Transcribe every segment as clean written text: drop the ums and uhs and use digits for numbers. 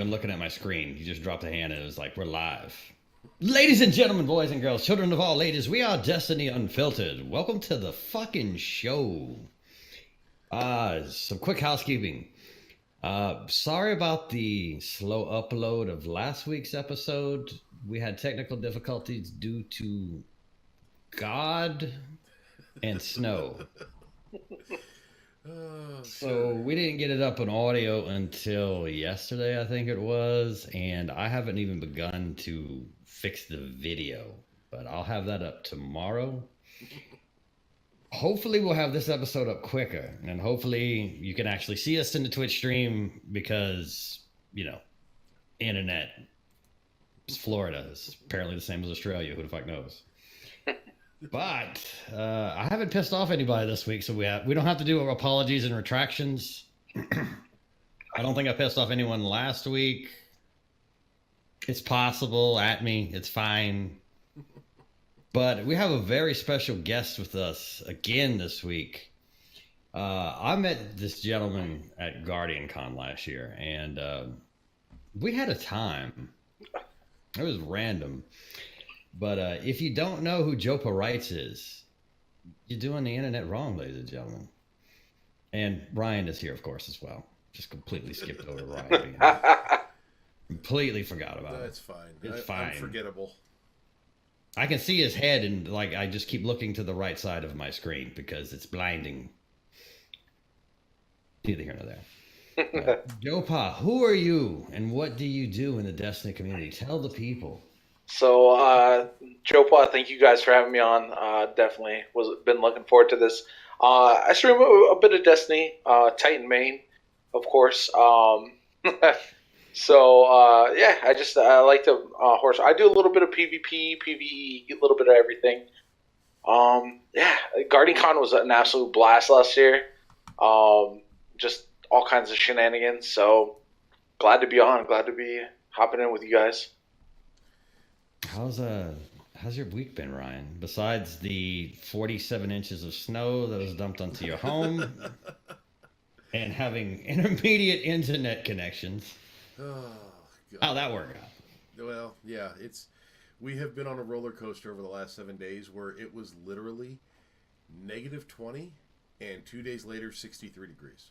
even looking at my screen. You just dropped a hand and it was like, we're live. Ladies and gentlemen, boys and girls, children of all ages, we are Desitny Unfiltered. Welcome to the fucking show. Some quick housekeeping. Sorry about the slow upload of last week's episode. We had technical difficulties due to God and snow. So we didn't get it up on audio until yesterday, I think it was, and I haven't even begun to fix the video, but I'll have that up tomorrow. Hopefully we'll have this episode up quicker, and hopefully you can actually see us in the Twitch stream because, you know, internet. Florida is apparently the same as Australia. Who the fuck knows? But I haven't pissed off anybody this week, so we don't have to do apologies and retractions. I don't think I pissed off anyone last week. It's possible. At me. It's fine. But we have a very special guest with us again this week. I met this gentleman at GuardianCon last year, and we had a time. It was random. But if you don't know who JoPaWrites is, you're doing the internet wrong, ladies and gentlemen. And Ryan is here, of course, as well. Just completely skipped over Ryan. Completely forgot about it. That's fine. It's fine. Unforgettable. I can see his head, and like I just keep looking to the right side of my screen because it's blinding. Neither here nor there. Jopa, who are you, and what do you do in the Destiny community? Tell the people. So, Jopa, thank you guys for having me on. Definitely been looking forward to this. I stream a bit of Destiny, Titan main, of course. So, yeah, I like to horse. I do a little bit of PvP, PvE, a little bit of everything. Yeah, GuardianCon was an absolute blast last year. Just all kinds of shenanigans. So, glad to be on. Glad to be hopping in with you guys. How's your week been, Ryan? Besides the 47 inches of snow that was dumped onto your home and having intermediate internet connections. Oh, God. How'd that work out? Well, yeah, we have been on a roller coaster over the last 7 days where it was literally negative 20 and 2 days later 63 degrees.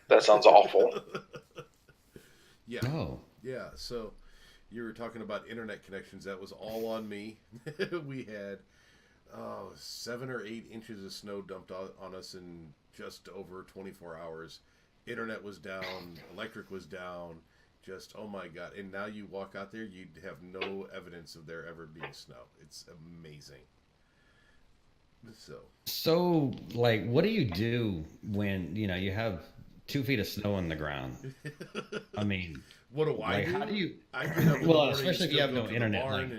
That sounds awful. Yeah. Oh. Yeah, so you were talking about internet connections. That was all on me. We had 7 or 8 inches of snow dumped on us in just over 24 hours. Internet was down, electric was down, just, oh my God. And now you walk out there, you'd have no evidence of there ever being snow. It's amazing. So, like, what do you do when, you know, you have 2 feet of snow on the ground? I mean, what do I like, do? how do you? I get up in the Well, morning especially if you have no internet. Like...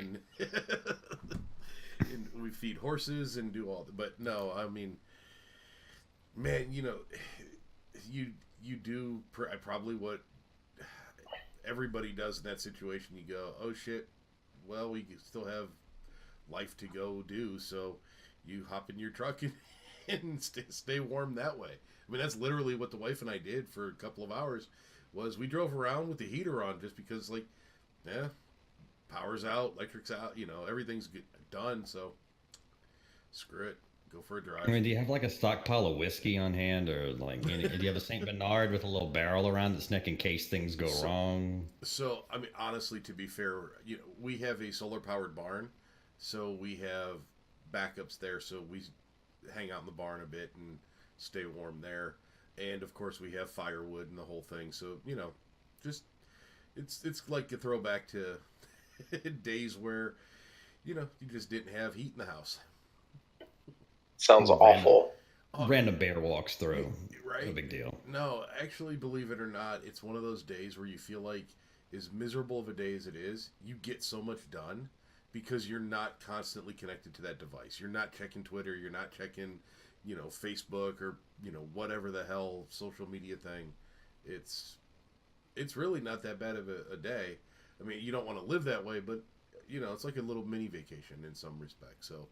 and we feed horses and do all. But no, I mean, man, you know, you do probably what everybody does in that situation. You go, oh shit, well, we still have life to go do, so you hop in your truck and stay warm that way. I mean, that's literally what the wife and I did for a couple of hours. Was we drove around with the heater on just because, like, yeah, power's out, electric's out, you know, everything's done. So screw it, go for a drive. I mean, do you have like a stockpile of whiskey on hand, or like, do you have a Saint Bernard with a little barrel around its neck in case things go wrong? So, I mean, honestly, to be fair, you know, we have a solar powered barn, so we have backups there. So we hang out in the barn a bit and stay warm there. And of course we have firewood and the whole thing. So, you know, just it's like a throwback to days where, you know, you just didn't have heat in the house. Sounds awful. Random bear walks through. Right? No big deal. No, actually, believe it or not, it's one of those days where you feel like, as miserable of a day as it is, you get so much done because you're not constantly connected to that device. You're not checking Twitter. You're not checking, you know, Facebook or, you know, whatever the hell social media thing. It's really not that bad of a day. I mean, you don't want to live that way, but, you know, it's like a little mini vacation in some respects. So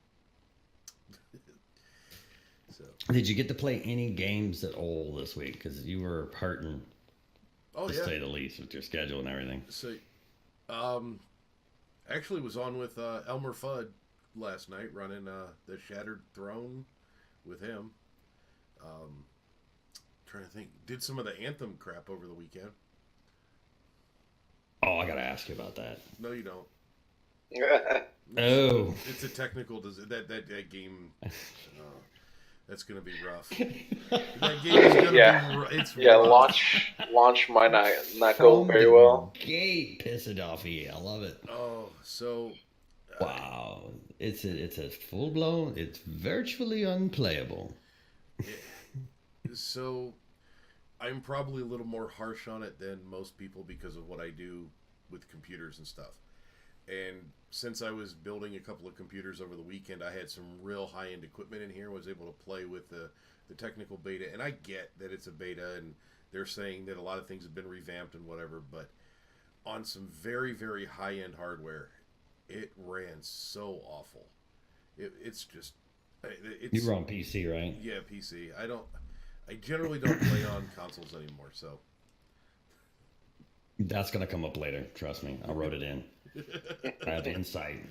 So. Did you get to play any games at all this week? Because you were hurting, to say the least, with your schedule and everything. So, actually was on with Elmer Fudd last night, running the Shattered Throne with him. Trying to think, did some of the Anthem crap over the weekend. Oh, I gotta ask you about that. No, you don't. Oh, It's a technical that game. That's gonna be rough. That game is gonna be. It's rough. Launch might not go very well. Gate pissing off EA. I love it. Oh, so. Wow, it's a full blown. It's virtually unplayable. So, I'm probably a little more harsh on it than most people because of what I do with computers and stuff. And since I was building a couple of computers over the weekend, I had some real high-end equipment in here. Was able to play with the technical beta. And I get that it's a beta, and they're saying that a lot of things have been revamped and whatever. But on some very, very high-end hardware, it ran so awful. It's just... You were on PC, right? Yeah, PC. I generally don't play on consoles anymore, so... That's going to come up later. Trust me. I wrote it in. I have insight.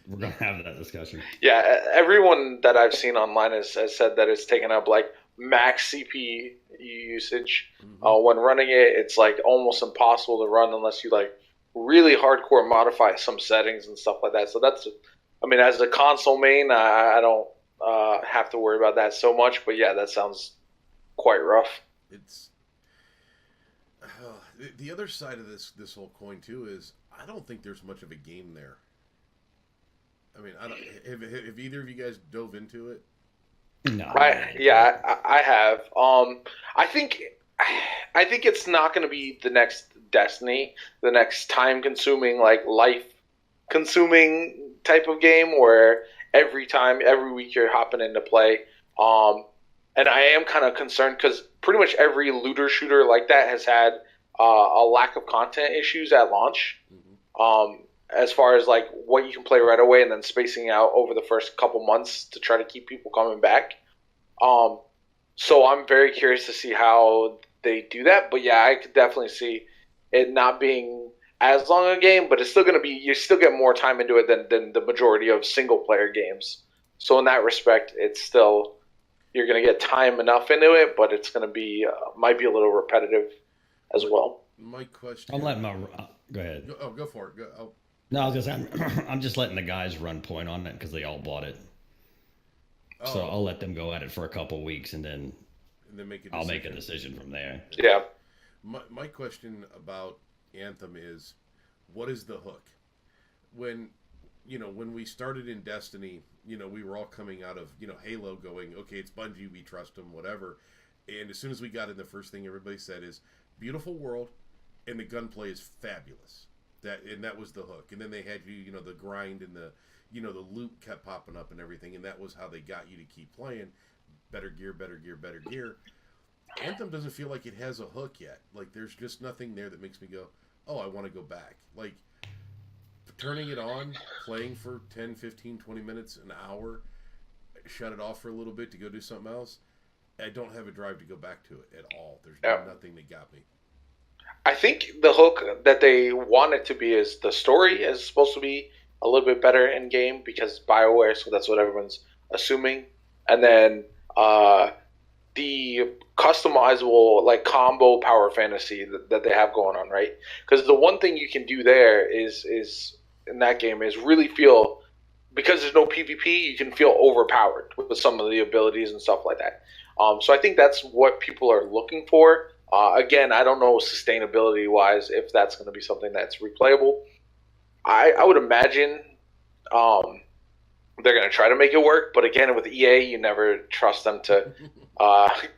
We're going to have that discussion. Yeah, everyone that I've seen online has said that it's taken up like max CPU usage. When running it, it's like almost impossible to run unless you like really hardcore modify some settings and stuff like that. So that's, I mean, as a console main, I don't have to worry about that so much. But yeah, that sounds quite rough. It's the other side of this whole coin too is I don't think there's much of a game there. I mean, have either of you guys dove into it? No. I have. I think it's not going to be the next Desitny, the next time-consuming, like life-consuming type of game where every week you're hopping into play. And I am kind of concerned because pretty much every looter shooter like that has had a lack of content issues at launch. As far as like what you can play right away and then spacing out over the first couple months to try to keep people coming back. So I'm very curious to see how they do that. But yeah, I could definitely see it not being as long a game, but it's still going to be, you still get more time into it than the majority of single player games. So in that respect, it's still, you're going to get time enough into it, but it's going to be, might be a little repetitive as well. My question. I'm letting my, go ahead. Go for it. Go. No, I was going to say, I'm just letting the guys run point on it because they all bought it. Oh. So I'll let them go at it for a couple weeks and then I'll make a decision from there. Yeah. My question about Anthem is, what is the hook? When we started in Destiny, we were all coming out of, Halo going, okay, it's Bungie, we trust them, whatever. And as soon as we got in, the first thing everybody said is, beautiful world, and the gunplay is fabulous. That was the hook. And then they had you, the grind and the loot kept popping up and everything, and that was how they got you to keep playing. Better gear, better gear, better gear. Anthem doesn't feel like it has a hook yet. Like, there's just nothing there that makes me go, oh, I want to go back. Like, turning it on, playing for 10, 15, 20 minutes, an hour, shut it off for a little bit to go do something else, I don't have a drive to go back to it at all. There's nothing that got me. I think the hook that they want it to be is the story is supposed to be a little bit better in game because BioWare, so that's what everyone's assuming. And then the customizable like combo power fantasy that they have going on, right? Because the one thing you can do there is in that game is really feel, because there's no PvP, you can feel overpowered with some of the abilities and stuff like that. So I think that's what people are looking for. Again, I don't know sustainability wise if that's going to be something that's replayable. I would imagine they're going to try to make it work, but again, with EA, you never trust them to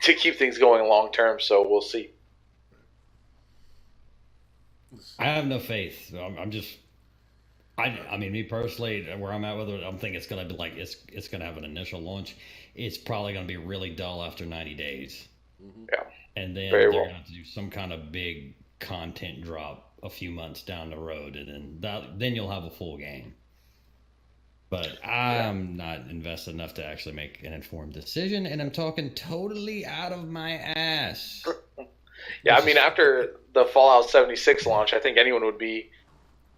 keep things going long term. So we'll see. I have no faith. I mean, me personally, where I'm at with it, I'm thinking it's going to be like it's going to have an initial launch. It's probably going to be really dull after 90 days. Yeah. And then they're going to have to do some kind of big content drop a few months down the road, and then you'll have a full game. But I'm not invested enough to actually make an informed decision, and I'm talking totally out of my ass. Yeah, I mean, after the Fallout 76 launch, I think anyone would be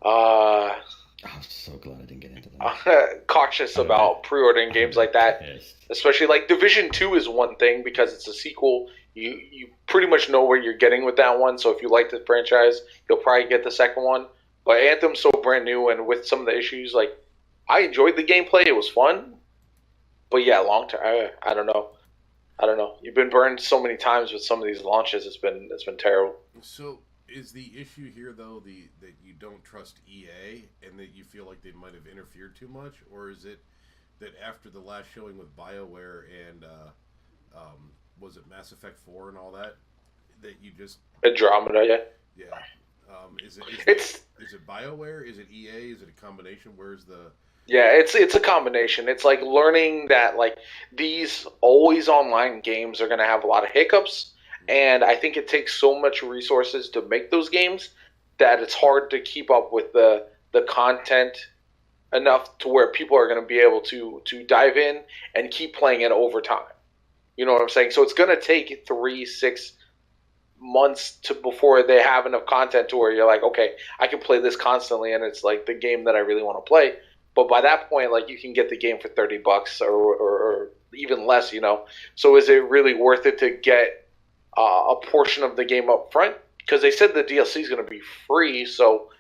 I'm so glad I didn't get into that. cautious about pre-ordering games like that. Pissed. Especially like Division 2 is one thing because it's a sequel. You pretty much know where you're getting with that one. So if you like the franchise, you'll probably get the second one. But Anthem's so brand new, and with some of the issues, like I enjoyed the gameplay. It was fun. But yeah, long term, I don't know. I don't know. You've been burned so many times with some of these launches. It's been terrible. So is the issue here though that you don't trust EA and that you feel like they might have interfered too much, or is it that after the last showing with BioWare and was it Mass Effect 4 and all that you just Andromeda, yeah. Yeah. Is it BioWare? Is it EA? Is it a combination? Where's the Yeah, it's a combination. It's like learning that like these always online games are going to have a lot of hiccups, and I think it takes so much resources to make those games that it's hard to keep up with the content enough to where people are going to be able to dive in and keep playing it over time. You know what I'm saying? So it's going to take 3-6 months to before they have enough content to where you're like, okay, I can play this constantly, and it's like the game that I really want to play. But by that point, like you can get the game for $30 or even less, you know. So is it really worth it to get a portion of the game up front? Because they said the DLC is going to be free. So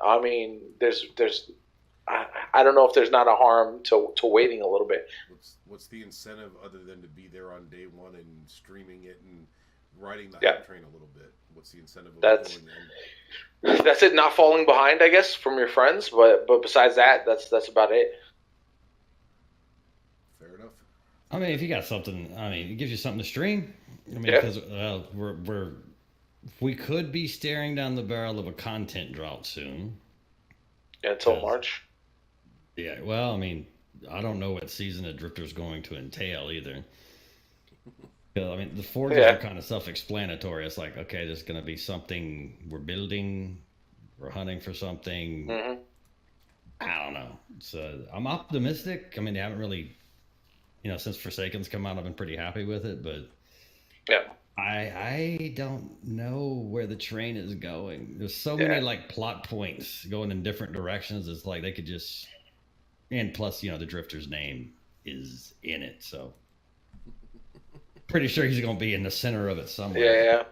I mean, there's I don't know if there's not a harm to waiting a little bit. What's the incentive other than to be there on day one and streaming it and riding the Yeah. hype train a little bit? What's the incentive of That's going in? that's it. Not falling behind, I guess, from your friends. But besides that, that's about it. Fair enough. I mean, if you got something, I mean, it gives you something to stream. I mean, Yeah. because we could be staring down the barrel of a content drought soon. Yeah, until Yes. March. Yeah, well, I mean, I don't know what season of Drifter's going to entail either. I mean, the forges Yeah. are kind of self-explanatory. It's like, okay, there's going to be something we're building, we're hunting for something. Mm-hmm. I don't know. So I'm optimistic. I mean, they haven't really, since Forsaken's come out, I've been pretty happy with it, but Yeah. I don't know where the train is going. There's so Yeah. many like plot points going in different directions. It's like they could just, and plus, the Drifter's name is in it, so pretty sure he's going to be in the center of it somewhere.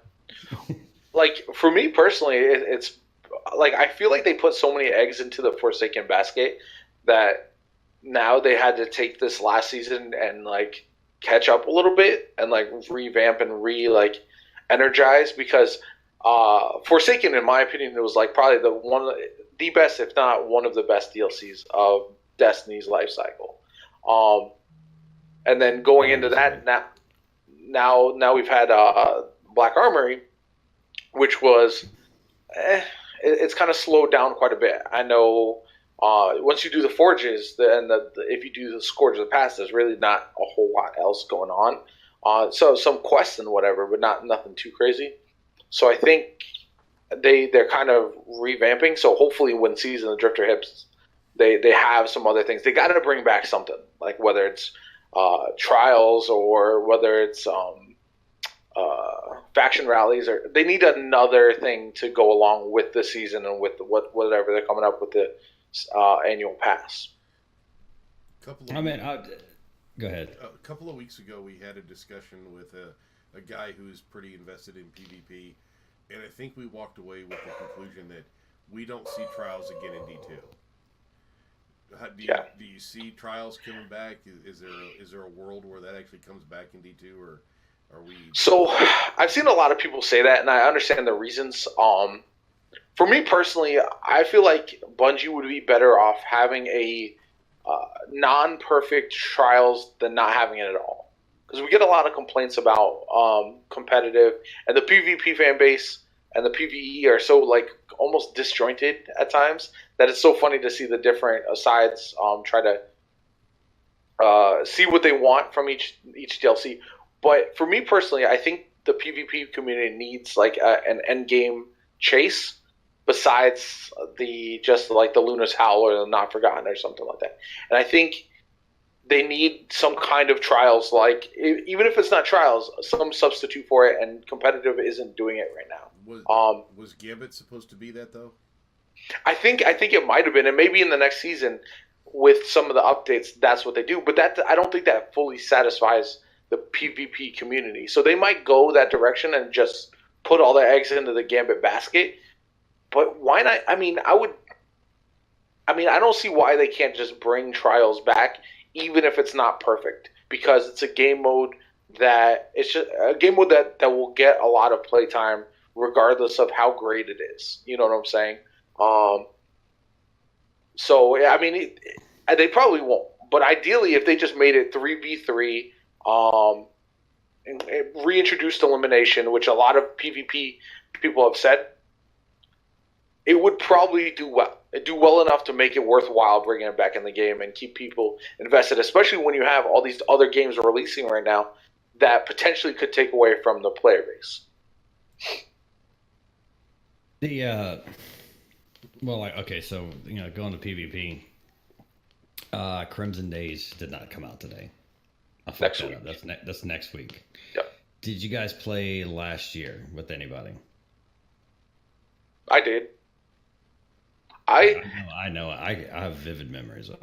Yeah. Like for me personally, it's like I feel like they put so many eggs into the Forsaken basket that now they had to take this last season and like catch up a little bit and like revamp and energize because Forsaken, in my opinion, it was like probably the best, if not one of the best DLCs of Destiny's life cycle. And then going into that now we've had Black Armory, which was it's kind of slowed down quite a bit. I know once you do the forges if you do the Scourge of the Past, there's really not a whole lot else going on. So some quests and whatever, but nothing too crazy. So I think they're kind of revamping. So hopefully when Season of the Drifter hits, they have some other things. They got to bring back something, like whether it's trials or whether it's faction rallies, or they need another thing to go along with the season and with whatever they're coming up with the annual pass. Go ahead. A couple of weeks ago, we had a discussion with a guy who's pretty invested in PvP, and I think we walked away with the conclusion that we don't see trials again in D2. Do you see trials coming back? Is there a world where that actually comes back in D2, or are we? So I've seen a lot of people say that, and I understand the reasons. For me personally, I feel like Bungie would be better off having a non-perfect trials than not having it at all. Because we get a lot of complaints about competitive, and the PvP fan base and the PvE are so like almost disjointed at times that it's so funny to see the different sides try to see what they want from each DLC. But for me personally, I think the PvP community needs like an end game chase besides just like the Luna's Howl or the Not Forgotten or something like that. And I think they need some kind of trials, like even if it's not trials, some substitute for it. And competitive isn't doing it right now. Was Gambit supposed to be that though? I think it might have been, and maybe in the next season with some of the updates, that's what they do. But I don't think that fully satisfies the PvP community. So they might go that direction and just put all their eggs into the Gambit basket. But why not? I mean, I don't see why they can't just bring trials back, even if it's not perfect, because it's a game mode that will get a lot of playtime regardless of how great it is. You know what I'm saying? So yeah, I mean, they probably won't. But ideally, if they just made it 3v3, and reintroduced elimination, which a lot of PvP people have said, it would probably do well. It'd do well enough to make it worthwhile bringing it back in the game and keep people invested, especially when you have all these other games releasing right now that potentially could take away from the player base. So going to PvP, Crimson Days did not come out today. Next week. That's next week. Yep. Did you guys play last year with anybody? I did. I know. I have vivid memories of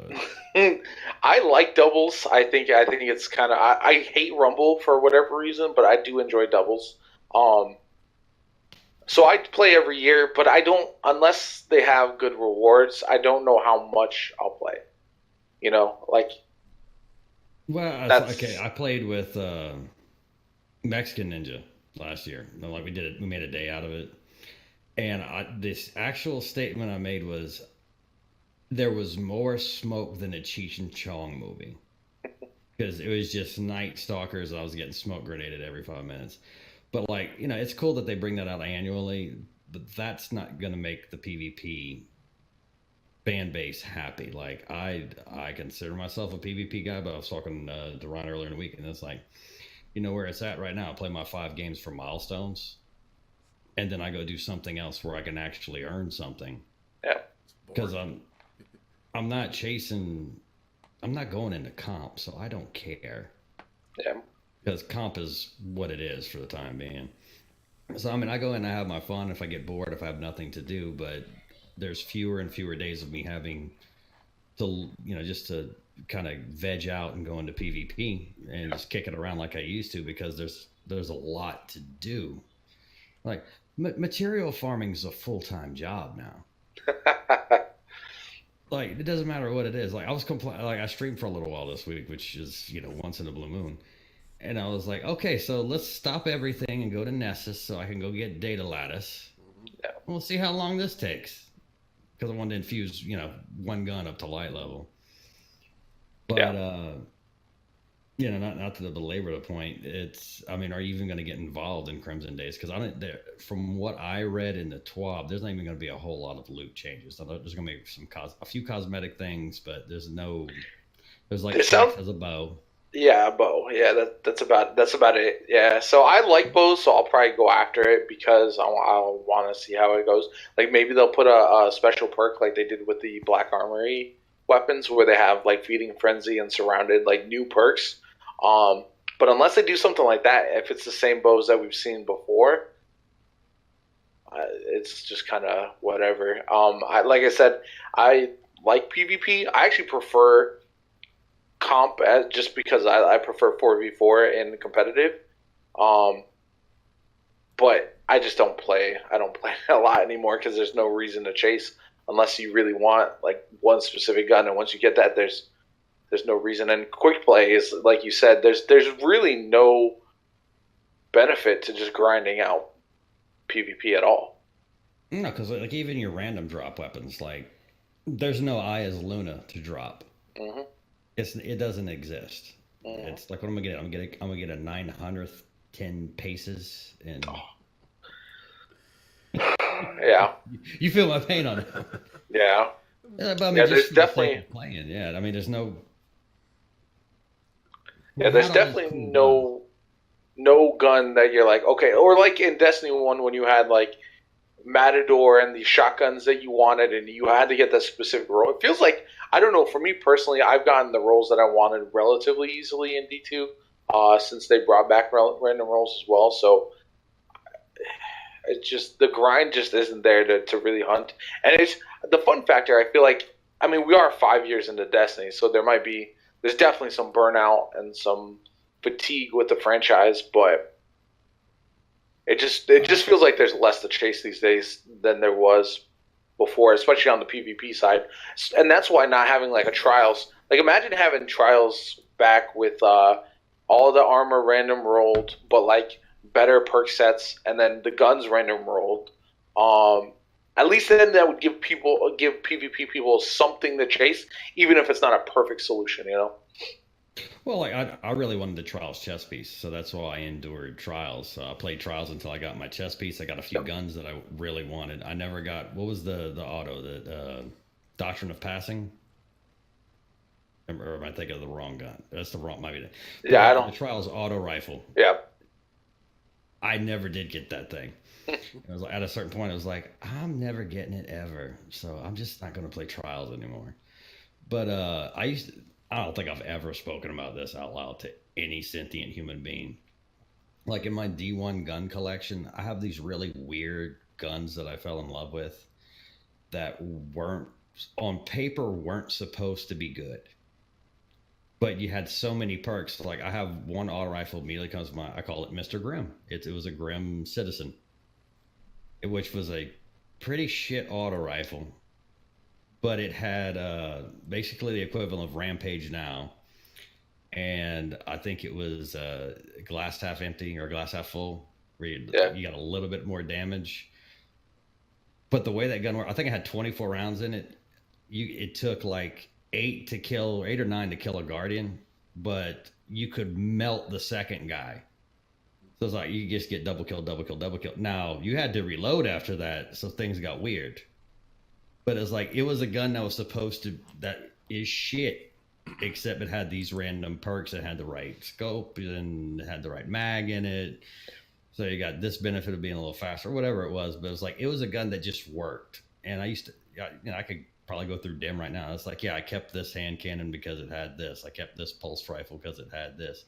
it. I like doubles. I think it's kind of. I hate Rumble for whatever reason, but I do enjoy doubles. So I play every year, but I don't unless they have good rewards. I don't know how much I'll play. Well, okay. I played with Mexican Ninja last year. Like we did it. We made a day out of it. And this actual statement I made was, there was more smoke than a Cheech and Chong movie. Because it was just Night Stalkers. I was getting smoke grenaded every 5 minutes. But it's cool that they bring that out annually. But that's not going to make the PvP fan base happy. Like, I consider myself a PvP guy, but I was talking to Ron earlier in the week, and it's like, where it's at right now. I play my 5 games for milestones. And then I go do something else where I can actually earn something. Yeah. Because I'm not going into comp, so I don't care. Yeah. Because comp is what it is for the time being. So, I go in and I have my fun if I get bored, if I have nothing to do, but there's fewer and fewer days of me having to, just to kind of veg out and go into PvP and just kick it around like I used to, because there's a lot to do. Like, material farming is a full-time job now. Like, it doesn't matter what it is. Like, I streamed for a little while this week, which is, once in a blue moon. And I was like, okay, so let's stop everything and go to Nessus so I can go get data lattice. Yeah. We'll see how long this takes. Because I wanted to infuse, one gun up to light level. But, not to belabor the point. Are you even going to get involved in Crimson Days? Because from what I read in the TWAB, there's not even going to be a whole lot of loot changes. There's going to be a few cosmetic things, but there's like as a bow. Yeah, a bow. Yeah, that's about it. Yeah, so I like bows, so I'll probably go after it because I want to see how it goes. Like, maybe they'll put a special perk like they did with the Black Armory weapons, where they have like Feeding Frenzy and Surrounded, like new perks. But unless they do something like that, if it's the same bows that we've seen before, it's just kind of whatever. Like I said, I like PvP. I actually prefer comp just because I prefer 4v4 in competitive. But I just don't play. I don't play a lot anymore because there's no reason to chase unless you really want like one specific gun. And once you get that, there's no reason. And quick play is, like you said, there's really no benefit to just grinding out PvP at all. No, because like even your random drop weapons, like there's no I as Luna to drop. Mm-hmm. It doesn't exist. Mm-hmm. It's like, what am I getting? I'm gonna get a 900th 10 paces and. Yeah. You feel my pain on it. Yeah. Yeah, but there's definitely playing. Yeah, there's no. Yeah, there's definitely no gun that you're like, okay, or like in Destiny 1 when you had like Matador and the shotguns that you wanted, and you had to get that specific role. It feels like, I don't know, for me personally, I've gotten the roles that I wanted relatively easily in D2 since they brought back random roles as well. So it's just, the grind just isn't there to really hunt. And it's the fun factor, I feel like, I mean, we are 5 years into Destiny, so there's definitely some burnout and some fatigue with the franchise, but it just feels like there's less to chase these days than there was before, especially on the PvP side. And that's why not having like a Trials, like imagine having Trials back with all the armor random rolled, but like better perk sets, and then the guns random rolled. At least then that would give PvP people something to chase, even if it's not a perfect solution, you know? Well, like I really wanted the Trials chess piece, so that's why I endured Trials. I played Trials until I got my chess piece. I got a few guns that I really wanted. I never got, what was the auto, the Doctrine of Passing? Or am I thinking of the wrong gun? That's the wrong, maybe. Yeah, I don't. The Trials auto rifle. Yeah. I never did get that thing. It was like, at a certain point, it was like, I'm never getting it ever, so I'm just not going to play Trials anymore. But I don't think I've ever spoken about this out loud to any sentient human being. Like in my D1 gun collection, I have these really weird guns that I fell in love with that on paper weren't supposed to be good. But you had so many perks. Like I have one auto rifle immediately comes to mind. I call it Mr. Grimm. It was a Grimm Citizen, which was a pretty shit auto rifle. But it had basically the equivalent of Rampage now. And I think it was glass half empty or glass half full, where you got a little bit more damage. But the way that gun worked, I think it had 24 rounds in it. It took like 8 or 9 to kill a Guardian, but you could melt the second guy. So it's like you just get double kill, double kill, double kill. Now, you had to reload after that, so things got weird. But it's like, it was a gun that is shit, except it had these random perks. It had the right scope and it had the right mag in it. So you got this benefit of being a little faster, whatever it was. But it was like, it was a gun that just worked. And I could probably go through DIM right now. It's like, yeah, I kept this hand cannon because it had this. I kept this pulse rifle because it had this.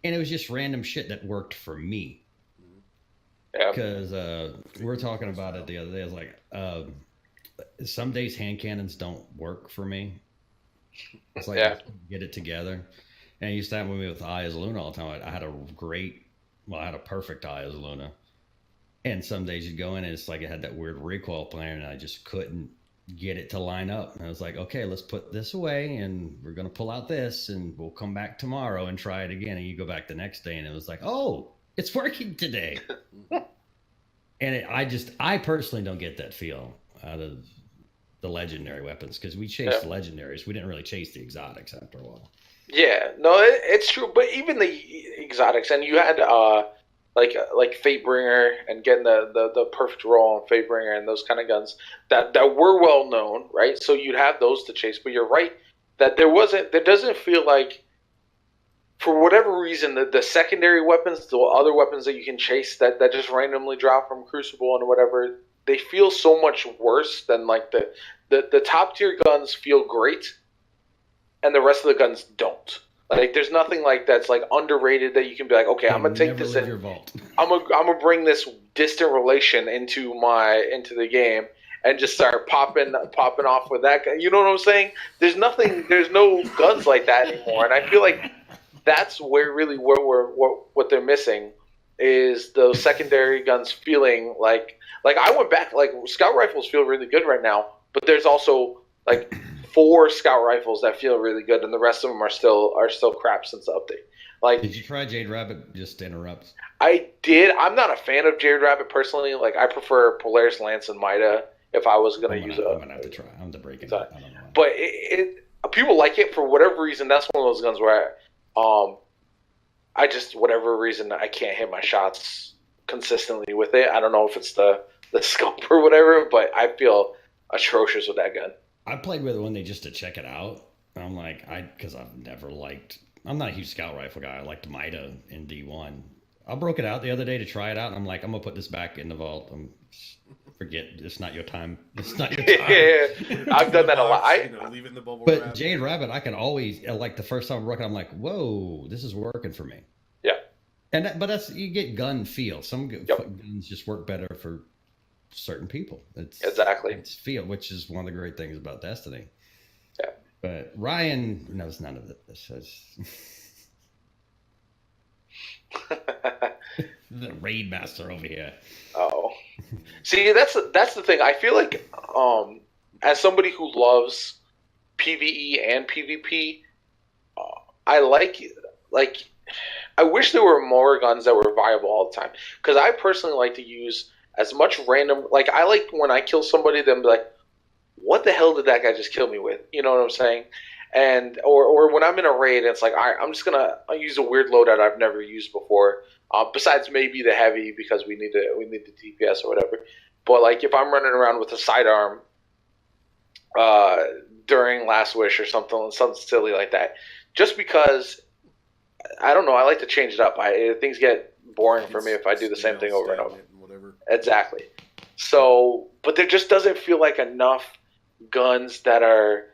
And it was just random shit that worked for me. Yeah. Because we were talking about it the other day. I was like, some days hand cannons don't work for me. It's like I get it together. And it used to happen with me with Eye as Luna all the time. I had a perfect Eye as Luna. And some days you'd go in and it's like it had that weird recoil pattern and I just couldn't get it to line up. And I was like, okay, let's put this away and we're going to pull out this and we'll come back tomorrow and try it again. And you go back the next day and it was like, oh, it's working today. And I personally don't get that feel out of the legendary weapons because we chased the legendaries. We didn't really chase the exotics after a while. Yeah, no, it's true. But even the exotics, and you had like Fatebringer and getting the perfect roll on Fatebringer and those kind of guns that were well known, right? So you'd have those to chase. But you're right that there doesn't feel like, for whatever reason, the secondary weapons, the other weapons that you can chase that just randomly drop from Crucible and whatever, they feel so much worse than like the top tier guns feel great, and the rest of the guns don't. Like there's nothing like that's like underrated that you can be like, okay, I'm gonna take this in. I'm gonna bring this distant relation into the game and just start popping off with that guy. You know what I'm saying? There's no guns like that anymore, and I feel like that's what they're missing is those secondary guns feeling like I went back, like scout rifles feel really good right now, but there's also like 4 scout rifles that feel really good, and the rest of them are still crap since the update. Like, did you try Jade Rabbit? Just to interrupt. I did. I'm not a fan of Jade Rabbit personally. Like, I prefer Polaris Lance and Mida if I was going to use it. I'm gonna have to try. I'm the breaking. I don't know. But people like it for whatever reason. That's one of those guns where I just, whatever reason, I can't hit my shots consistently with it. I don't know if it's the scope or whatever, but I feel atrocious with that gun. I played with it one day just to check it out. And I'm like, because I'm not a huge scout rifle guy. I liked Mida in D1. I broke it out the other day to try it out. And I'm like, I'm going to put this back in the vault. I'm forget it's not your time. It's not your time. Yeah, I've done that a lot. Leave it in the bubble But wrap. Jade Rabbit, I can always like the first time I'm working, I'm like, whoa, this is working for me. Yeah. But that's you get gun feel. Some guns just work better for certain people. It's feel, which is one of the great things about Destiny. Yeah. But Ryan knows none of this. The raid master over here. Oh, see, that's the thing. I feel like, as somebody who loves PVE and PvP, I like I wish there were more guns that were viable all the time. Because I personally like to use as much random. Like, I like when I kill somebody, then be like, what the hell did that guy just kill me with? You know what I'm saying? And or when I'm in a raid, it's like, all right, I'm just gonna use a weird loadout I've never used before. Besides maybe the heavy, because we need the DPS or whatever. But like if I'm running around with a sidearm during Last Wish or something silly like that, just because I don't know, I like to change it up. Things get boring for me if I do the same thing over and over. Whatever. Exactly. So, but there just doesn't feel like enough guns that are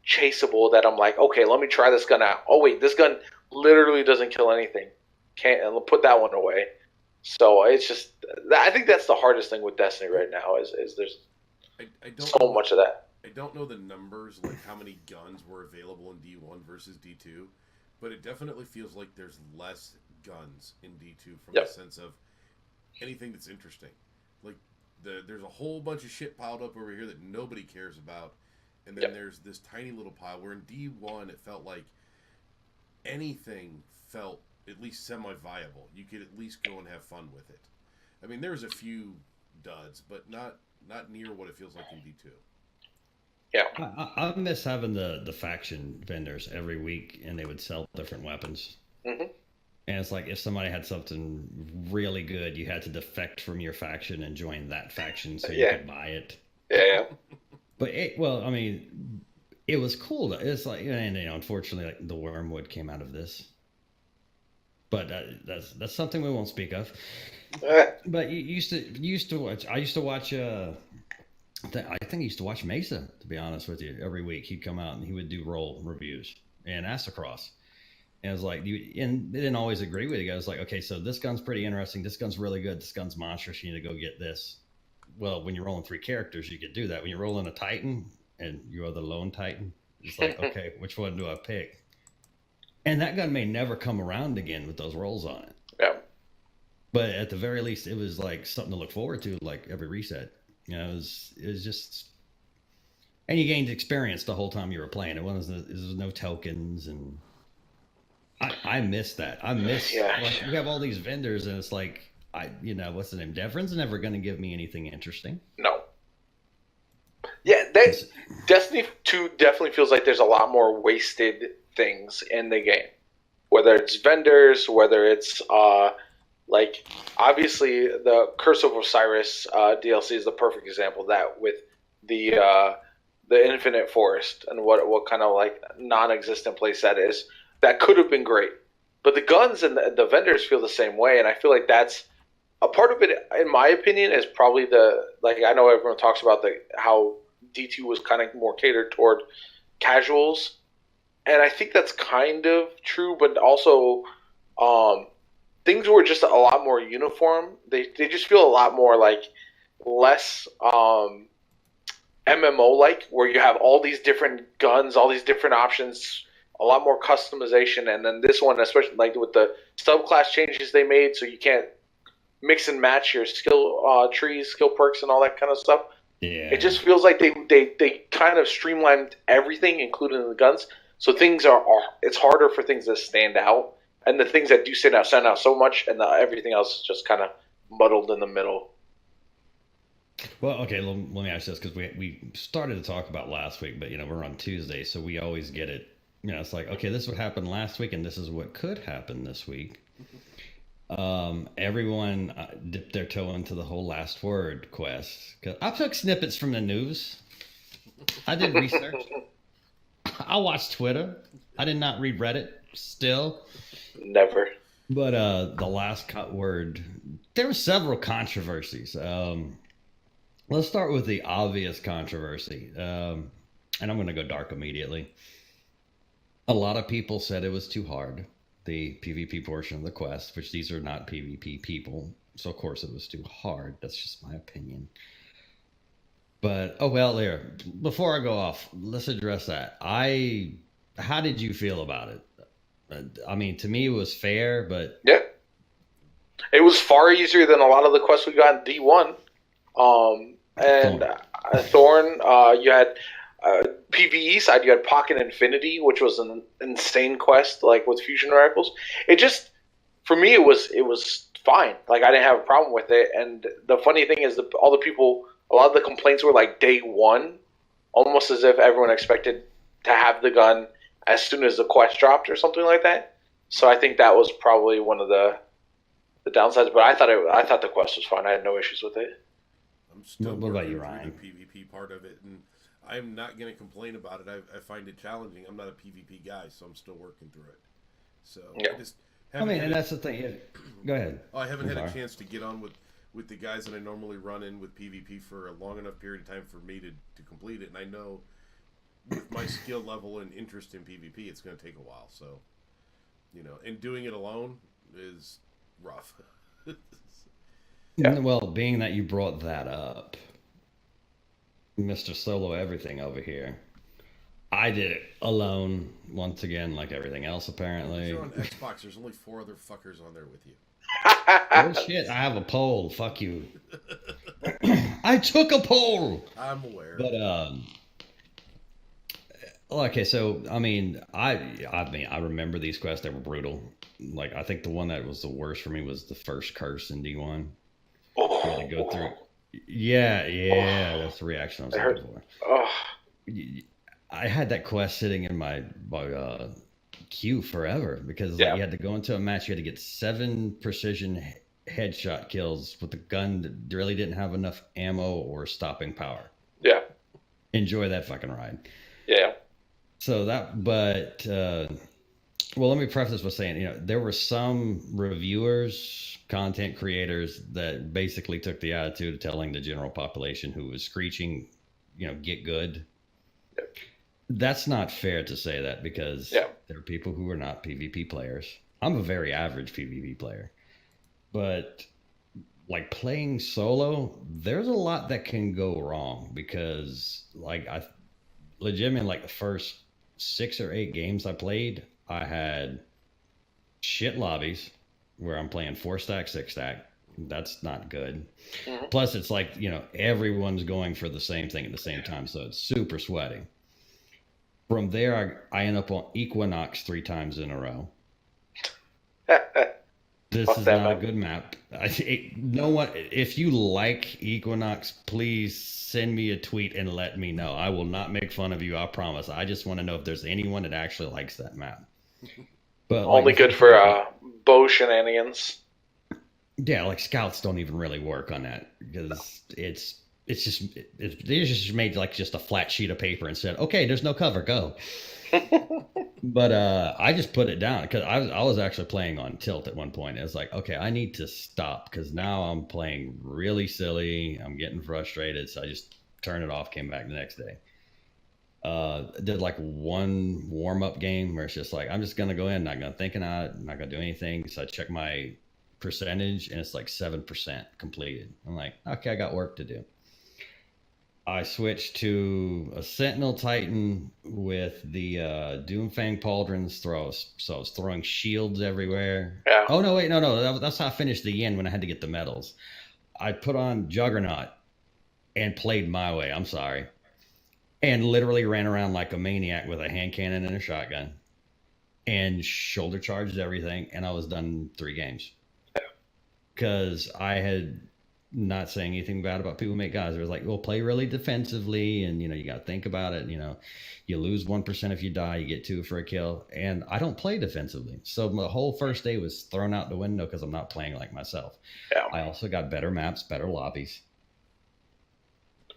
chaseable that I'm like, okay, let me try this gun out. Oh wait, this gun literally doesn't kill anything. Can't put that one away. So it's just, I think that's the hardest thing with Destiny right now is there's so much of that. I don't know the numbers, like how many guns were available in D1 versus D2, but it definitely feels like there's less guns in D2 from the sense of anything that's interesting. Like there's a whole bunch of shit piled up over here that nobody cares about, and then there's this tiny little pile where in D1 it felt like anything felt at least semi-viable. You could at least go and have fun with it. I mean, there's a few duds, but not near what it feels like in D2. Yeah. I miss having the faction vendors every week, and they would sell different weapons. Mm-hmm. And it's like if somebody had something really good, you had to defect from your faction and join that faction so you could buy it. Yeah. But it was cool. It's like, and unfortunately, like the Wormwood came out of this. But that's something we won't speak of. But you used to watch. I used to watch. I think I used to watch Mesa. To be honest with you, every week he'd come out and he would do role reviews and Acrocross. And it was like, and they didn't always agree with it. I was like, okay, so this gun's pretty interesting. This gun's really good. This gun's monstrous. You need to go get this. Well, when you're rolling 3 characters, you could do that. When you're rolling a Titan and you are the lone Titan, it's like, okay, which one do I pick? And that gun may never come around again with those rolls on it. Yeah. But at the very least, it was like something to look forward to, like every reset. It was just, and you gained experience the whole time you were playing. There was no tokens, and I miss that. I miss like you have all these vendors, and it's like what's the name? Devrin's never going to give me anything interesting. No. Yeah, Destiny 2 definitely feels like there's a lot more wasted things in the game, whether it's vendors, whether it's like obviously the Curse of Osiris DLC is the perfect example of that, with the Infinite Forest and what kind of like non-existent place that is. That could have been great, but the guns and the vendors feel the same way, and I feel like that's a part of it. In my opinion, is probably I know everyone talks about how D2 was kind of more catered toward casuals. And I think that's kind of true, but also things were just a lot more uniform. They just feel a lot more like less MMO-like, where you have all these different guns, all these different options, a lot more customization. And then this one, especially like with the subclass changes they made, so you can't mix and match your skill trees, skill perks, and all that kind of stuff. Yeah. It just feels like they kind of streamlined everything, including the guns. So things it's harder for things to stand out, and the things that do stand out so much, and everything else is just kind of muddled in the middle. Well, okay, let me ask this, because we started to talk about last week, but we're on Tuesday, so we always get it. It's like, okay, this is what happened last week, and this is what could happen this week. Everyone dipped their toe into the whole Last Word quest. 'Cause I took snippets from the news. I did research. I watched Twitter. I did not read Reddit still. Never. But the last word, there were several controversies. Let's start with the obvious controversy. And I'm going to go dark immediately. A lot of people said it was too hard, the PvP portion of the quest, which these are not PvP people. So, of course, it was too hard. That's just my opinion. But, oh, well, there. Before I go off, let's address that. How did you feel about it? I mean, to me, it was fair, but. Yeah. It was far easier than a lot of the quests we got in D1. Thorn, you had PvE side, you had Pocket Infinity, which was an insane quest, like with Fusion Rifles. It just, for me, it was fine. Like, I didn't have a problem with it. And the funny thing is, a lot of the complaints were like day one, almost as if everyone expected to have the gun as soon as the quest dropped or something like that. So I think that was probably one of the downsides. But I thought the quest was fine. I had no issues with it. I'm still What about you, working Ryan? through the PvP part of it, and I'm not going to complain about it. I find it challenging. I'm not a PvP guy, so I'm still working through it. So Yeah. And that's the thing. Go ahead. I haven't I'm had a sorry. chance to get on with the guys that I normally run in with PvP for a long enough period of time for me to complete it. And I know with my skill level and interest in PvP, it's going to take a while. So, and doing it alone is rough. Yeah. Well, being that you brought that up, Mr. Solo Everything over here, I did it alone once again, like everything else apparently. You're on Xbox. There's only 4 other fuckers on there with you. Oh shit! I have a poll. Fuck you. I took a poll. I'm aware. But okay. So I mean, I remember these quests. They were brutal. Like I think the one that was the worst for me was the first curse in D1. You had to go through. Yeah, that's the reaction I was looking for. Oh, I had that quest sitting in my queue forever because like, you had to go into a match. You had to get 7 precision headshot kills with a gun that really didn't have enough ammo or stopping power. yeah. Enjoy that fucking ride. Yeah. So well, let me preface this by saying, there were some reviewers, content creators that basically took the attitude of telling the general population who was screeching, get good. Yep. That's not fair to say that because there are people who are not PvP players. I'm a very average PvP player. But like playing solo, there's a lot that can go wrong because like I legitimately like the first 6 or 8 games I played, I had shit lobbies where I'm playing 4-stack, 6-stack. That's not good. Mm-hmm. Plus, it's like, everyone's going for the same thing at the same time. So it's super sweaty. From there, I end up on Equinox 3 times in a row. This is not a good map. No one, if you like Equinox, please send me a tweet and let me know. I will not make fun of you. I promise. I just want to know if there's anyone that actually likes that map. But only good for bow shenanigans. Yeah, like scouts don't even really work on that because they just made like just a flat sheet of paper and said, okay, there's no cover, go. But I just put it down because I was actually playing on tilt at one point. It was like, okay, I need to stop because now I'm playing really silly. I'm getting frustrated, so I just turned it off. Came back the next day. Did like one warm up game where it's just like I'm just gonna go in, not gonna think about it, not gonna do anything. So I check my percentage and it's like 7% completed. I'm like, okay, I got work to do. I switched to a Sentinel Titan with the Doomfang Pauldron's throws. So I was throwing shields everywhere. Yeah. Oh, no, wait, no. That's how I finished the yen when I had to get the medals. I put on Juggernaut and played my way. I'm sorry. And literally ran around like a maniac with a hand cannon and a shotgun. And shoulder charged everything. And I was done in 3 games. Because I had... not saying anything bad about people who make guys. It was like, well, play really defensively, and you got to think about it. You lose 1% if you die, you get 2 for a kill, and I don't play defensively. So my whole first day was thrown out the window because I'm not playing like myself. Yeah. I also got better maps, better lobbies,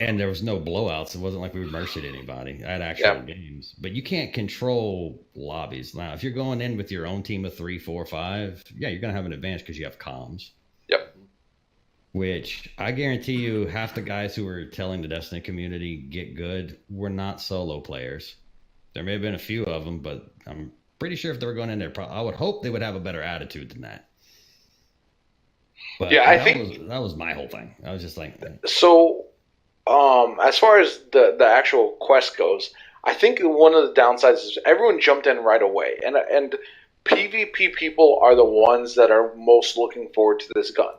and there was no blowouts. It wasn't like we mercied anybody. I had actual games, but you can't control lobbies. Now, if you're going in with your own team of 3, 4, 5, yeah, you're gonna have an advantage because you have comms. Yep. which I guarantee you half the guys who were telling the Destiny community get good were not solo players. There may have been a few of them, but I'm pretty sure if they were going in there, I would hope they would have a better attitude than that. But Yeah, I think that was my whole thing. I was just like, so. As far as the actual quest goes, I think one of the downsides is everyone jumped in right away, and PvP people are the ones that are most looking forward to this gun.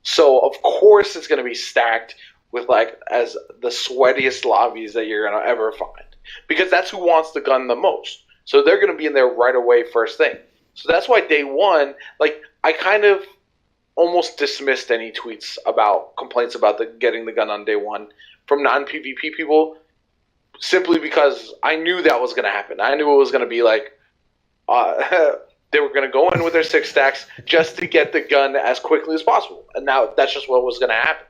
So of course it's going to be stacked with like as the sweatiest lobbies that you're going to ever find, because that's who wants the gun the most. So they're going to be in there right away first thing. So that's why day one, like I kind of almost dismissed any tweets about complaints about getting the gun on day one from non-PvP people, simply because I knew that was going to happen. I knew it was going to be like they were going to go in with their 6 stacks just to get the gun as quickly as possible, and now that's just what was going to happen.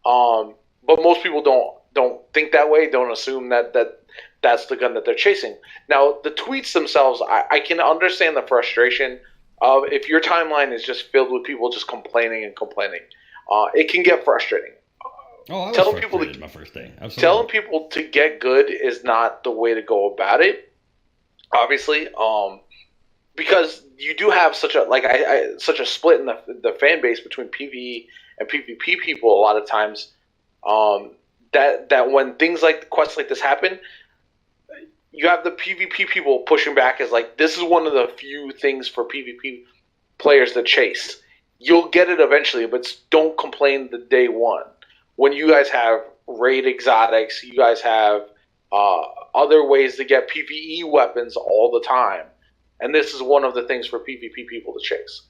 But most people don't think that way. Don't assume that's the gun that they're chasing. Now the tweets themselves, I can understand the frustration of if your timeline is just filled with people just complaining and complaining. It can get frustrating. oh, I was Telling people frustrated my first day. Absolutely. Telling people to get good is not the way to go about it, obviously, because you do have such a split in the fan base between PvE and PvP people a lot of times, that when things like quests like this happen, you have the PvP people pushing back as like, this is one of the few things for PvP players to chase. You'll get it eventually, but don't complain the day one. When you guys have raid exotics, you guys have other ways to get PvE weapons all the time. And this is one of the things for PvP people to chase.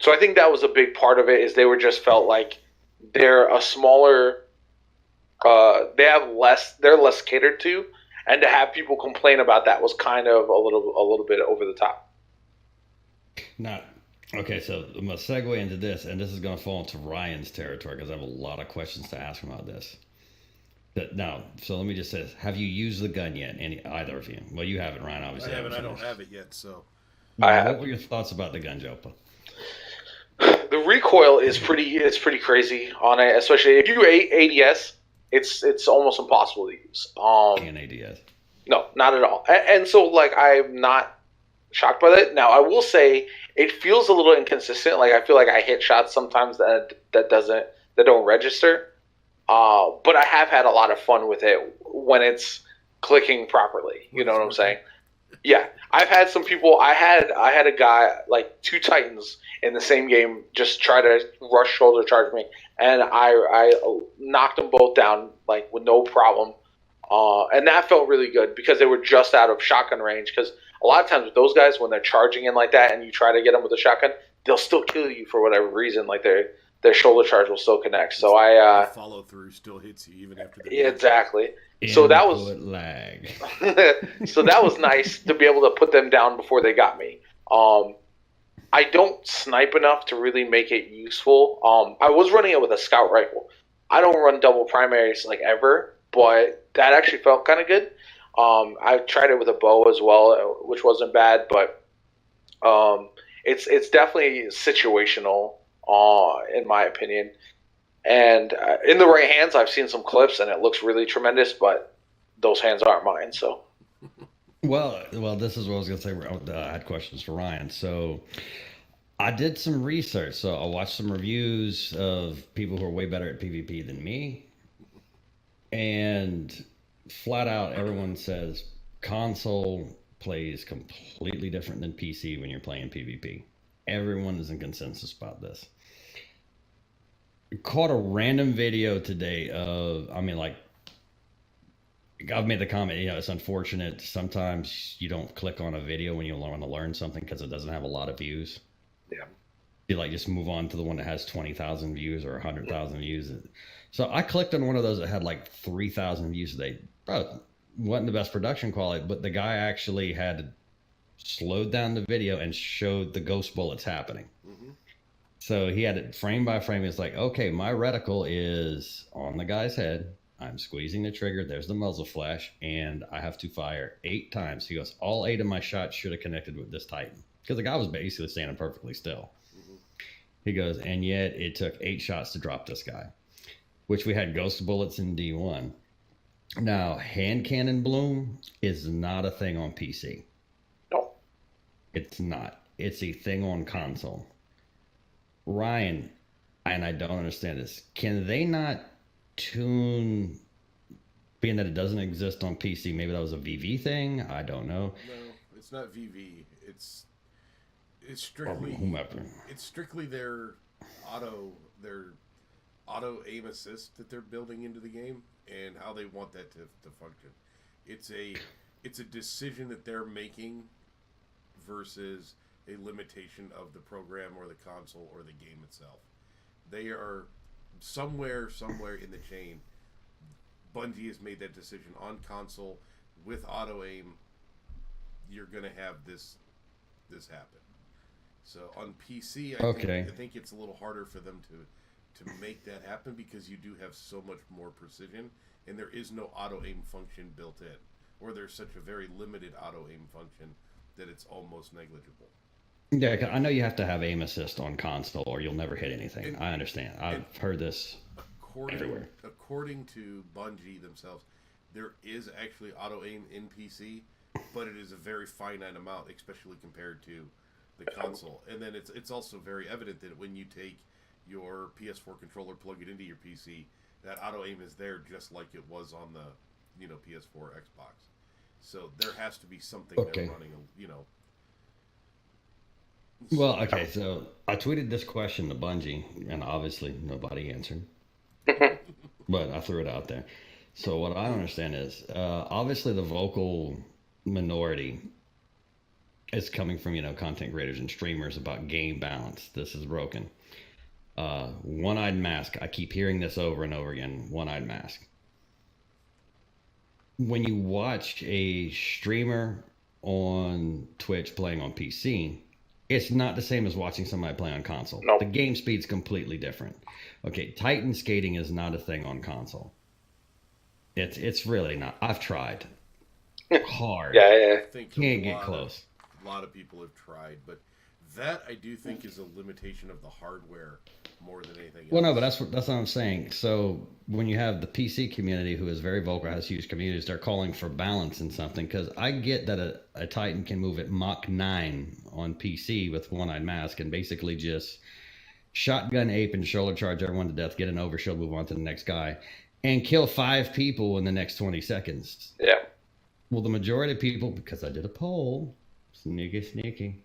So I think that was a big part of it, is they were just felt like they're a smaller, they're less catered to. And to have people complain about that was kind of a little bit over the top. Okay, so I'm going to segue into this, and this is going to fall into Ryan's territory because I have a lot of questions to ask him about this. Now, so let me just say, have you used the gun yet? Either of you? Well, you haven't, Ryan, obviously. I haven't. I don't have it yet, so. What were your thoughts about the gun, Jopa? The recoil is pretty crazy on it, especially if you ADS. It's almost impossible to use. And ADS? No, not at all. And so, like, I'm not shocked by that. Now, I will say it feels a little inconsistent. Like, I feel like I hit shots sometimes that don't register. But I have had a lot of fun with it when it's clicking properly. You know what I'm saying? Yeah, I've had some people. I had a guy, like 2 Titans in the same game, just try to rush shoulder charge me, and I knocked them both down like with no problem. And that felt really good because they were just out of shotgun range. Because a lot of times with those guys, when they're charging in like that, and you try to get them with a shotgun, they'll still kill you for whatever reason. Like their shoulder charge will still connect. So the follow through still hits you even after the exactly. So that was lag. So that was nice to be able to put them down before they got me. I don't snipe enough to really make it useful. I was running it with a scout rifle. I don't run double primaries like ever, but that actually felt kind of good. I tried it with a bow as well, which wasn't bad, but it's definitely situational, in my opinion. And in the right hands, I've seen some clips, and it looks really tremendous, but those hands aren't mine, so. Well, this is what I was going to say. I had questions for Ryan. So I did some research. So I watched some reviews of people who are way better at PvP than me. And flat out, everyone says console plays completely different than PC when you're playing PvP. Everyone is in consensus about this. Caught a random video today of, I've made the comment, it's unfortunate sometimes you don't click on a video when you want to learn something because it doesn't have a lot of views. Yeah. You just move on to the one that has 20,000 views or 100,000 views. So I clicked on one of those that had like 3,000 views today. Bro, wasn't the best production quality, but the guy actually had slowed down the video and showed the ghost bullets happening. Mm-hmm. So he had it frame by frame. It's like, okay, my reticle is on the guy's head. I'm squeezing the trigger. There's the muzzle flash, and I have to fire 8 times. He goes, all 8 of my shots should have connected with this Titan. Because the guy was basically standing perfectly still. Mm-hmm. He goes, and yet it took 8 shots to drop this guy, which we had ghost bullets in D1. Now, hand cannon bloom is not a thing on PC. No. It's not. It's a thing on console. Ryan, and I don't understand this, can they not tune, being that it doesn't exist on PC, maybe that was a VV thing? I don't know. No, it's not VV. It's strictly whomever. It's strictly their auto aim assist that they're building into the game and how they want that to function. It's a decision that they're making versus a limitation of the program or the console or the game itself. They are somewhere in the chain. Bungie has made that decision on console with auto aim. You're gonna have this happen. So on PC, I think it's a little harder for them to make that happen because you do have so much more precision, and there is no auto aim function built in, or there's such a very limited auto aim function that it's almost negligible. Yeah, I know you have to have aim assist on console or you'll never hit anything. I understand. I've heard this everywhere. According to Bungie themselves, there is actually auto aim in PC, but it is a very finite amount, especially compared to the console. And then it's also very evident that when you take your PS4 controller, plug it into your PC, that auto aim is there just like it was on the PS4, Xbox. So there has to be something they're running, Well, okay, so I tweeted this question to Bungie, and obviously nobody answered. But I threw it out there. So what I understand is, obviously the vocal minority is coming from, content creators and streamers about game balance. This is broken. One-eyed mask. I keep hearing this over and over again. One-eyed mask. When you watch a streamer on Twitch playing on PC, it's not the same as watching somebody play on console. Nope. The game speed's completely different. Okay, Titan skating is not a thing on console. It's really not. I've tried hard. Yeah. Can't get close. A lot of people have tried, but that I do think is a limitation of the hardware more than anything else. Well, no, but that's what I'm saying. So when you have the PC community, who is very vocal, has huge communities, they're calling for balance in something. Because I get that a Titan can move at Mach 9 on PC with one-eyed mask and basically just shotgun ape and shoulder charge everyone to death, get an overshield, move on to the next guy, and kill 5 people in the next 20 seconds. Yeah. Well, the majority of people, because I did a poll, sneaky,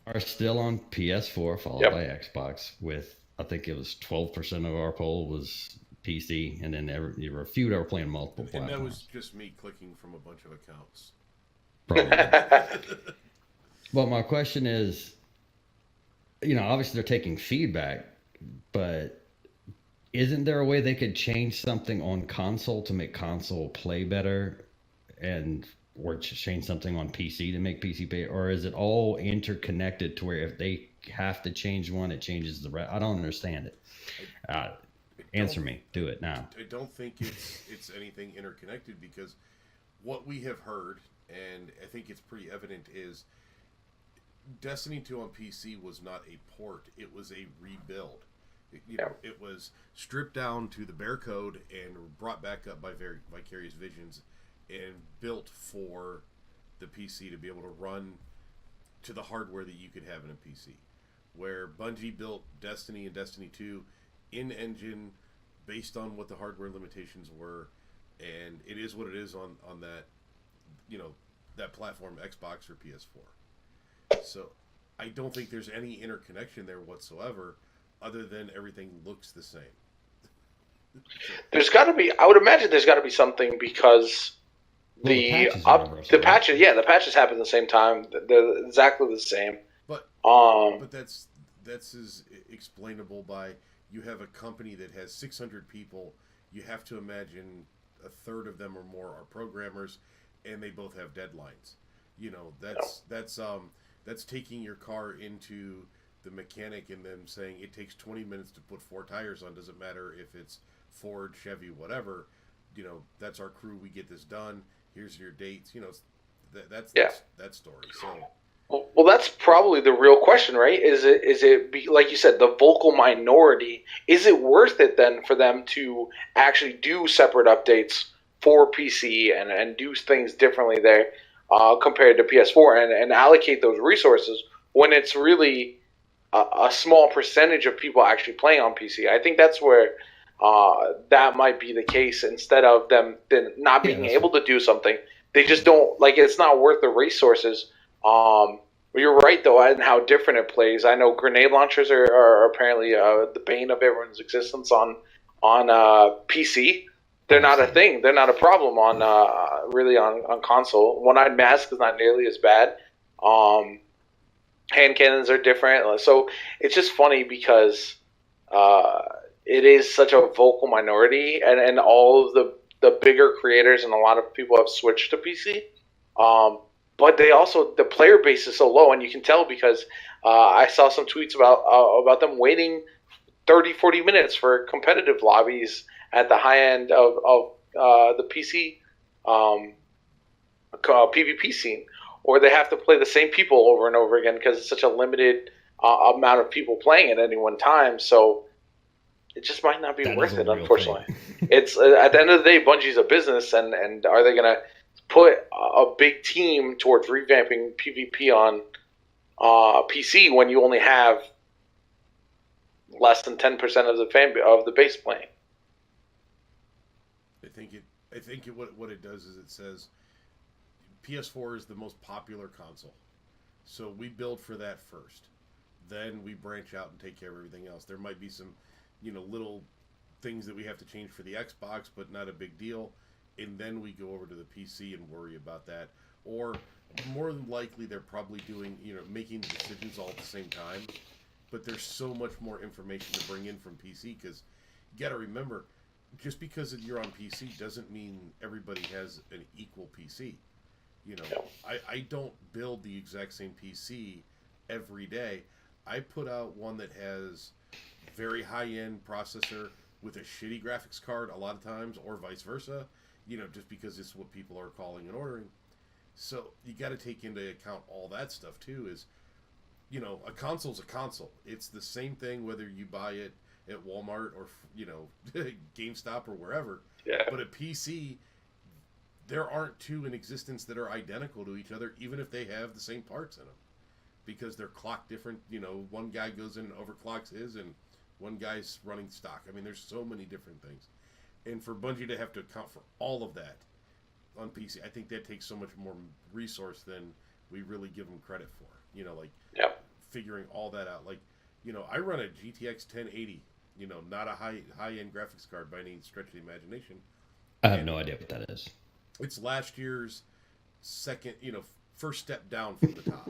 are still on PS4, followed by Xbox, with, I think it was 12% of our poll was PC, and then there were a few that were playing multiple platforms. And that was just me clicking from a bunch of accounts. Probably. Well, my question is, obviously they're taking feedback, but isn't there a way they could change something on console to make console play better, or change something on PC to make PC play, or is it all interconnected to where if they have to change one, it changes the rest? I don't understand it. Answer me. Do it now. I don't think it's anything interconnected, because what we have heard, and I think it's pretty evident, is Destiny 2 on PC was not a port. It was a rebuild. It was stripped down to the bare code and brought back up by Vicarious Visions and built for the PC to be able to run to the hardware that you could have in a PC. Where Bungie built Destiny and Destiny 2 in-engine based on what the hardware limitations were, and it is what it is on that, that platform, Xbox or PS4. So I don't think there's any interconnection there whatsoever, other than everything looks the same. There's got to be. I would imagine there's got to be something, because the patches happen at the same time. They're exactly the same. But that's is explainable by, you have a company that has 600 people. You have to imagine a third of them or more are programmers, and they both have deadlines. That's taking your car into the mechanic and them saying it takes 20 minutes to put 4 tires on. Doesn't matter if it's Ford, Chevy, whatever. That's our crew. We get this done. Here's your dates. That's that story. So Well, that's probably the real question, right? Like you said, the vocal minority? Is it worth it then for them to actually do separate updates for PC and do things differently there compared to PS4 and allocate those resources when it's really a small percentage of people actually playing on PC? I think that's where that might be the case. Instead of them then not Yeah, being able to do something, they just don't like. It's not worth the resources. You're right though, and how different it plays. I know grenade launchers are apparently the bane of everyone's existence on PC. They're not a thing. They're not a problem on really on console. One-eyed mask is not nearly as bad. Hand cannons are different. So it's just funny because it is such a vocal minority, and all of the bigger creators and a lot of people have switched to PC. But they also, the player base is so low, and you can tell because I saw some tweets about them waiting 30, 40 minutes for competitive lobbies at the high end of the PC PvP scene, or they have to play the same people over and over again because it's such a limited amount of people playing at any one time. So it just might not be worth it, unfortunately. It's at the end of the day, Bungie's a business, and are they going to put a big team towards revamping PvP on PC when you only have less than 10% of the base playing? I think what it does is it says PS4 is the most popular console, so we build for that first. Then we branch out and take care of everything else. There might be some, little things that we have to change for the Xbox, but not a big deal. And then we go over to the PC and worry about that. Or more than likely, they're probably doing, making the decisions all at the same time. But there's so much more information to bring in from PC because you got to remember, just because you're on PC doesn't mean everybody has an equal PC. I don't build the exact same PC every day. I put out one that has very high-end processor with a shitty graphics card a lot of times, or vice versa. Just because it's what people are calling and ordering. So you got to take into account all that stuff too. Is a console's a console. It's the same thing whether you buy it at Walmart or GameStop or wherever. Yeah. But a PC, there aren't two in existence that are identical to each other, even if they have the same parts in them, because they're clocked different. One guy goes in and overclocks his, and one guy's running stock. I mean, there's so many different things. And for Bungie to have to account for all of that on PC, I think that takes so much more resource than we really give them credit for. Figuring all that out. I run a GTX 1080, not a high-end graphics card by any stretch of the imagination. I have no idea what that is. It's last year's first step down from the top.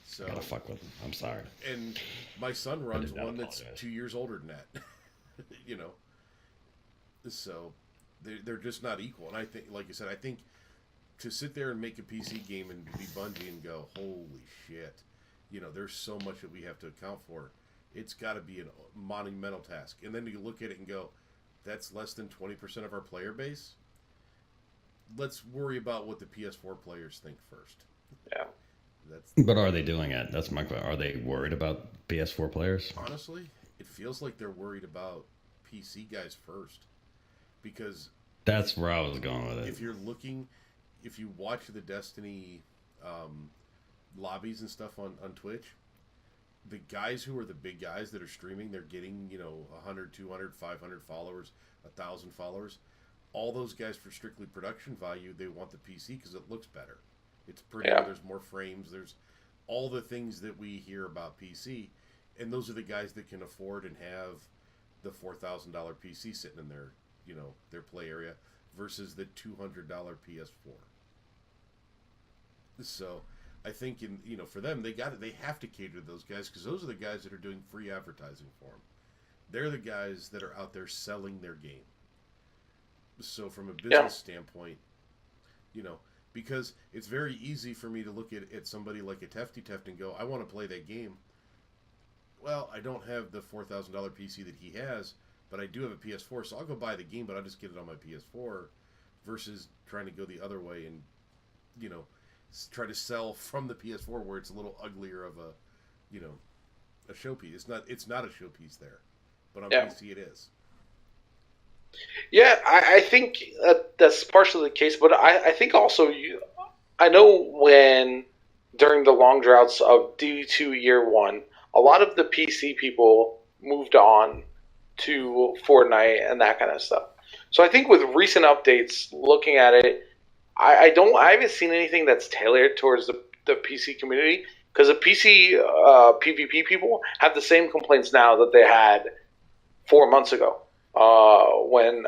So, gotta fuck with them. I'm sorry. And my son runs one that's 2 years older than that. So they're just not equal. And I think, like you said, to sit there and make a PC game and be Bungie and go, holy shit, there's so much that we have to account for. It's got to be a monumental task. And then you look at it and go, that's less than 20% of our player base. Let's worry about what the PS4 players think first. Yeah. But are they doing it? That's my question. Are they worried about PS4 players? Honestly, it feels like they're worried about PC guys first. Because that's where I was going with it. If you watch the Destiny lobbies and stuff on Twitch, the guys who are the big guys that are streaming, they're getting 100, 200, 500 followers, 1,000 followers. All those guys, for strictly production value, they want the PC because it looks better. It's prettier. Yeah. There's more frames. There's all the things that we hear about PC, and those are the guys that can afford and have the $4,000 PC sitting in their their play area versus the $200 PS4. So I think for them, they have to cater to those guys because those are the guys that are doing free advertising for them. They're the guys that are out there selling their game. So from a business standpoint, because it's very easy for me to look at somebody like a Tefty Teft and go, I want to play that game. Well, I don't have the $4,000 PC that he has, but I do have a PS4, so I'll go buy the game, but I'll just get it on my PS4 versus trying to go the other way and, try to sell from the PS4 where it's a little uglier of a, a showpiece. It's not a showpiece there, but on PC it is. Yeah, I think that's partially the case, but I think also I know when during the long droughts of D2 Year 1, a lot of the PC people moved on to Fortnite and that kind of stuff. So I think with recent updates, looking at it, I haven't seen anything that's tailored towards the PC community, because the PC PvP people have the same complaints now that they had 4 months ago. When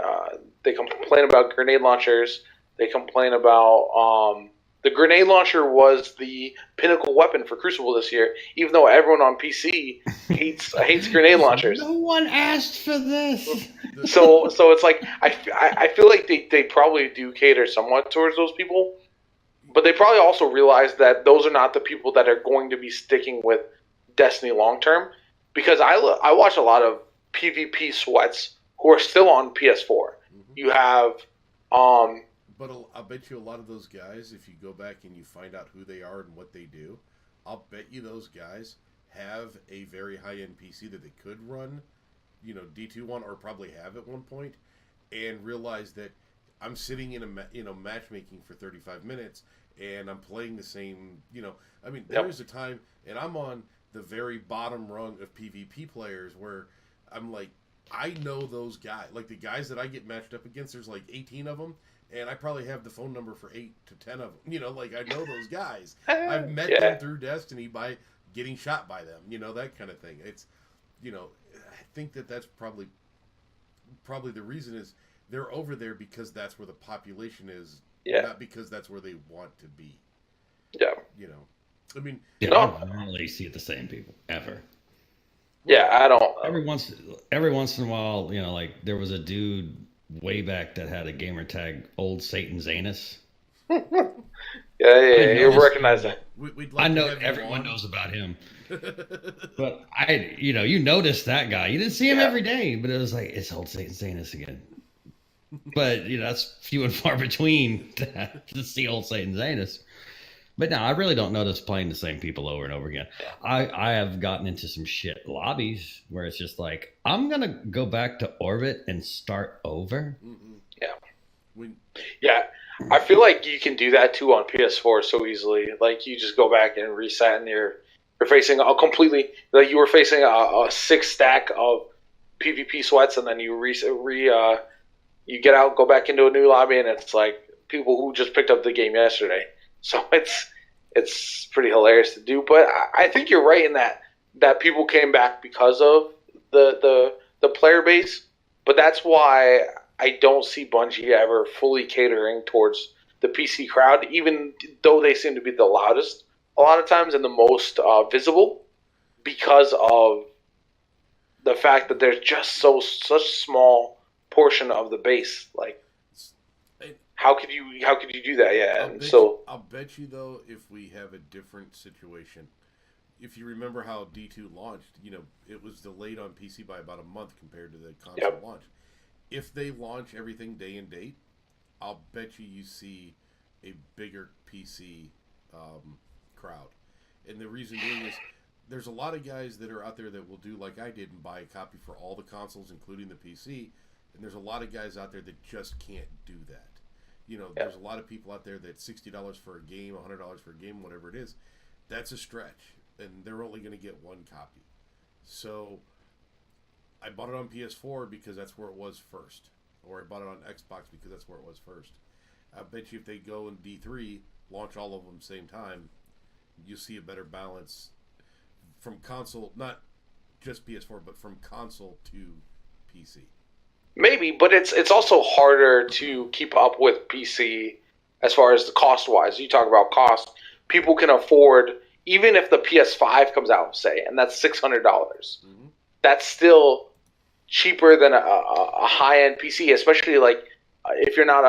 they complain about grenade launchers, they complain about the grenade launcher was the pinnacle weapon for Crucible this year, even though everyone on PC hates grenade launchers. No one asked for this. So it's like I feel like they probably do cater somewhat towards those people, but they probably also realize that those are not the people that are going to be sticking with Destiny long term. Because I watch a lot of PvP sweats who are still on PS4. Mm-hmm. You have, but I'll bet you a lot of those guys, if you go back and you find out who they are and what they do, I'll bet you those guys have a very high-end PC that they could run, D2 on, or probably have at one point, and realize that I'm sitting in a matchmaking for 35 minutes, and I'm playing the same, there is a time, and I'm on the very bottom rung of PvP players where I'm like, I know those guys. Like, the guys that I get matched up against, there's like 18 of them, and I probably have the phone number for 8 to 10 of them. Like, I know those guys. I've met them through Destiny by getting shot by them, that kind of thing. It's, I think that's probably the reason is they're over there because that's where the population is, not because that's where they want to be. Yeah. I mean... I don't really see the same people, ever. Yeah, I don't. Every once in a while, like there was a dude way back that had a gamer tag, Old Satan Zanus. Yeah, you recognize that. I know everyone knows about him, but you noticed that guy. You didn't see him every day, but it was like, it's Old Satan Zanus again. But that's few and far between to see Old Satan Zanus. But no, I really don't notice playing the same people over and over again. I have gotten into some shit lobbies where it's just like, I'm going to go back to Orbit and start over. Yeah. Yeah. I feel like you can do that too on PS4 so easily. Like, you just go back and reset, and you're facing a completely, like, you were facing a 6 stack of PvP sweats, and then you you get out, go back into a new lobby, and it's like people who just picked up the game yesterday. So it's pretty hilarious to do, but I think you're right in that people came back because of the player base. But that's why I don't see Bungie ever fully catering towards the PC crowd, even though they seem to be the loudest a lot of times and the most visible, because of the fact that there's just such small portion of the base. Like, How could you do that? Yeah, I'll bet you though, if we have a different situation, if you remember how D2 launched, it was delayed on PC by about a month compared to the console launch. If they launch everything day and date, I'll bet you see a bigger PC crowd. And the reason being is there's a lot of guys that are out there that will do like I did and buy a copy for all the consoles, including the PC. And there's a lot of guys out there that just can't do that. There's a lot of people out there that $60 for a game, $100 for a game, whatever it is, that's a stretch, and they're only going to get one copy. So I bought it on PS4 because that's where it was first, or I bought it on Xbox because that's where it was first. I bet you if they go in D3, launch all of them same time, you'll see a better balance from console, not just PS4, but from console to PC. Maybe, but it's also harder to keep up with PC as far as the cost-wise. You talk about cost. People can afford, even if the PS5 comes out, say, and that's $600. Mm-hmm. That's still cheaper than a high-end PC, especially, like, if you're not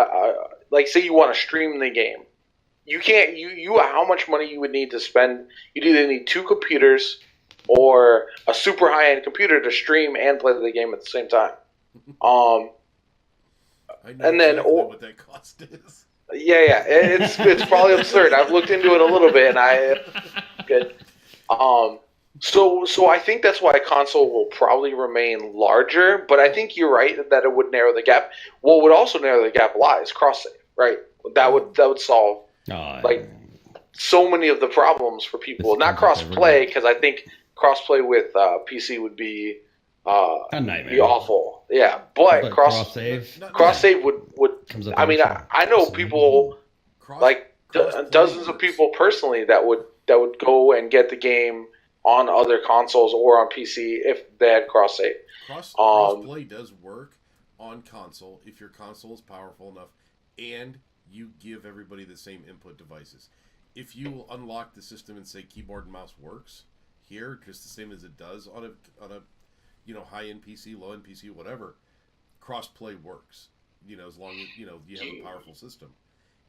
like, say you want to stream the game. You can't, how much money you would need to spend. You'd either need 2 computers or a super high-end computer to stream and play the game at the same time. I know exactly what that cost is. It's probably absurd. I've looked into it a little bit, and I good. Um, so I think that's why console will probably remain larger. But I think you're right that it would narrow the gap. What would also narrow the gap a lot is cross save, right? That would solve Oh, like so many of the problems for people. this Not comes up cross every play week. because I think cross play with PC would be A be nightmare. awful. Yeah, but Cross save cross save would. comes up. I every mean, fucking I know episode. people like Cross-play dozens of works. people personally that would go and get the game on other consoles or on PC if they had cross save. Cross-play does work on console if your console is powerful enough and you give everybody the same input devices. If you unlock the system and say keyboard and mouse works here just the same as it does on a high end PC, low end PC, whatever, cross-play works. As long as you have a powerful system.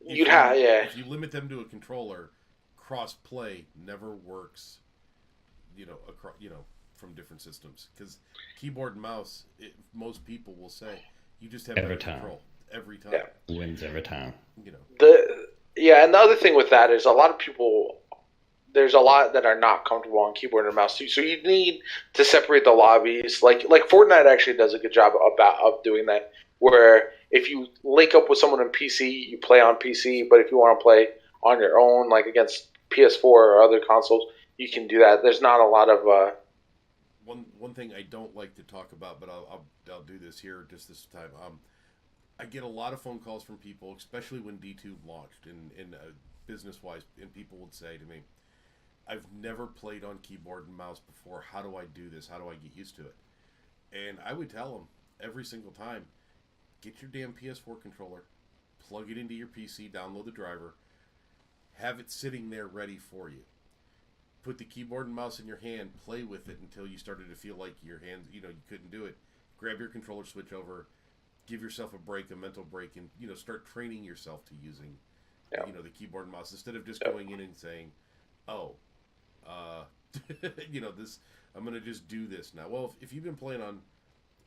If you limit them to a controller, cross-play never works. From different systems because keyboard and mouse, most people will say you just have better control every time. Wins every time. And the other thing with that is a lot of people. There's a lot that are not comfortable on keyboard and mouse too, so you need to separate the lobbies. Like Fortnite actually does a good job of doing that. Where if you link up with someone on PC, you play on PC, but if you want to play on your own, like against PS4 or other consoles, you can do that. There's not a lot of one thing I don't like to talk about, but I'll do this here just this time. I get a lot of phone calls from people, especially when D2 launched, and business wise, and people would say to me, "I've never played on keyboard and mouse before. How do I do this? How do I get used to it?" And I would tell them every single time, get your damn PS4 controller, plug it into your PC, download the driver, have it sitting there ready for you. Put the keyboard and mouse in your hand, play with it until you started to feel like your hands, you couldn't do it. Grab your controller, switch over, give yourself a break, a mental break, and start training yourself to using, the keyboard and mouse instead of just going in and saying, "Oh, this, I'm gonna just do this now." Well, if you've been playing on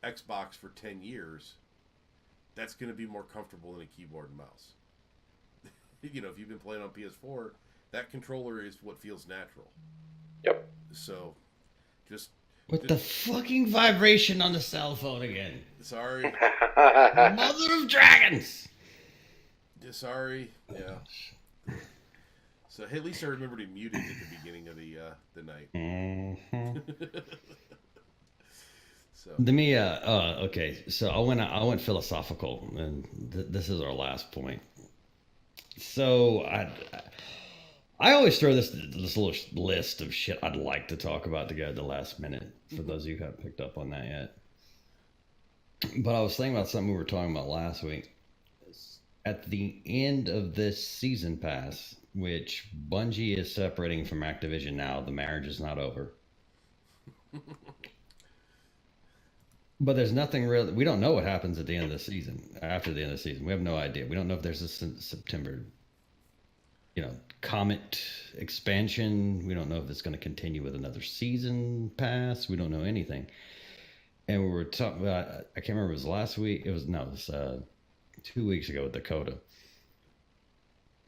Xbox for 10 years, that's gonna be more comfortable than a keyboard and mouse. If you've been playing on PS4, that controller is what feels natural. Yep. So, With the fucking vibration on the cell phone again. Sorry. Mother of dragons! Sorry. Yeah. So, hey, at least I remembered to mute it at the beginning of the night. Mm-hmm. So. Okay. So I went philosophical, and this is our last point. So I always throw this little list of shit I'd like to talk about together at the last minute, for those of you who haven't picked up on that yet. But I was thinking about something we were talking about last week. At the end of this season pass, which Bungie is separating from Activision now, the marriage is not over. But there's nothing really. We don't know what happens at the end of the season. After the end of the season, we have no idea. We don't know if there's a September, Comet expansion. We don't know if it's going to continue with another season pass. We don't know anything. And we were talking about. I can't remember. It was last week. It was 2 weeks ago with Dakota.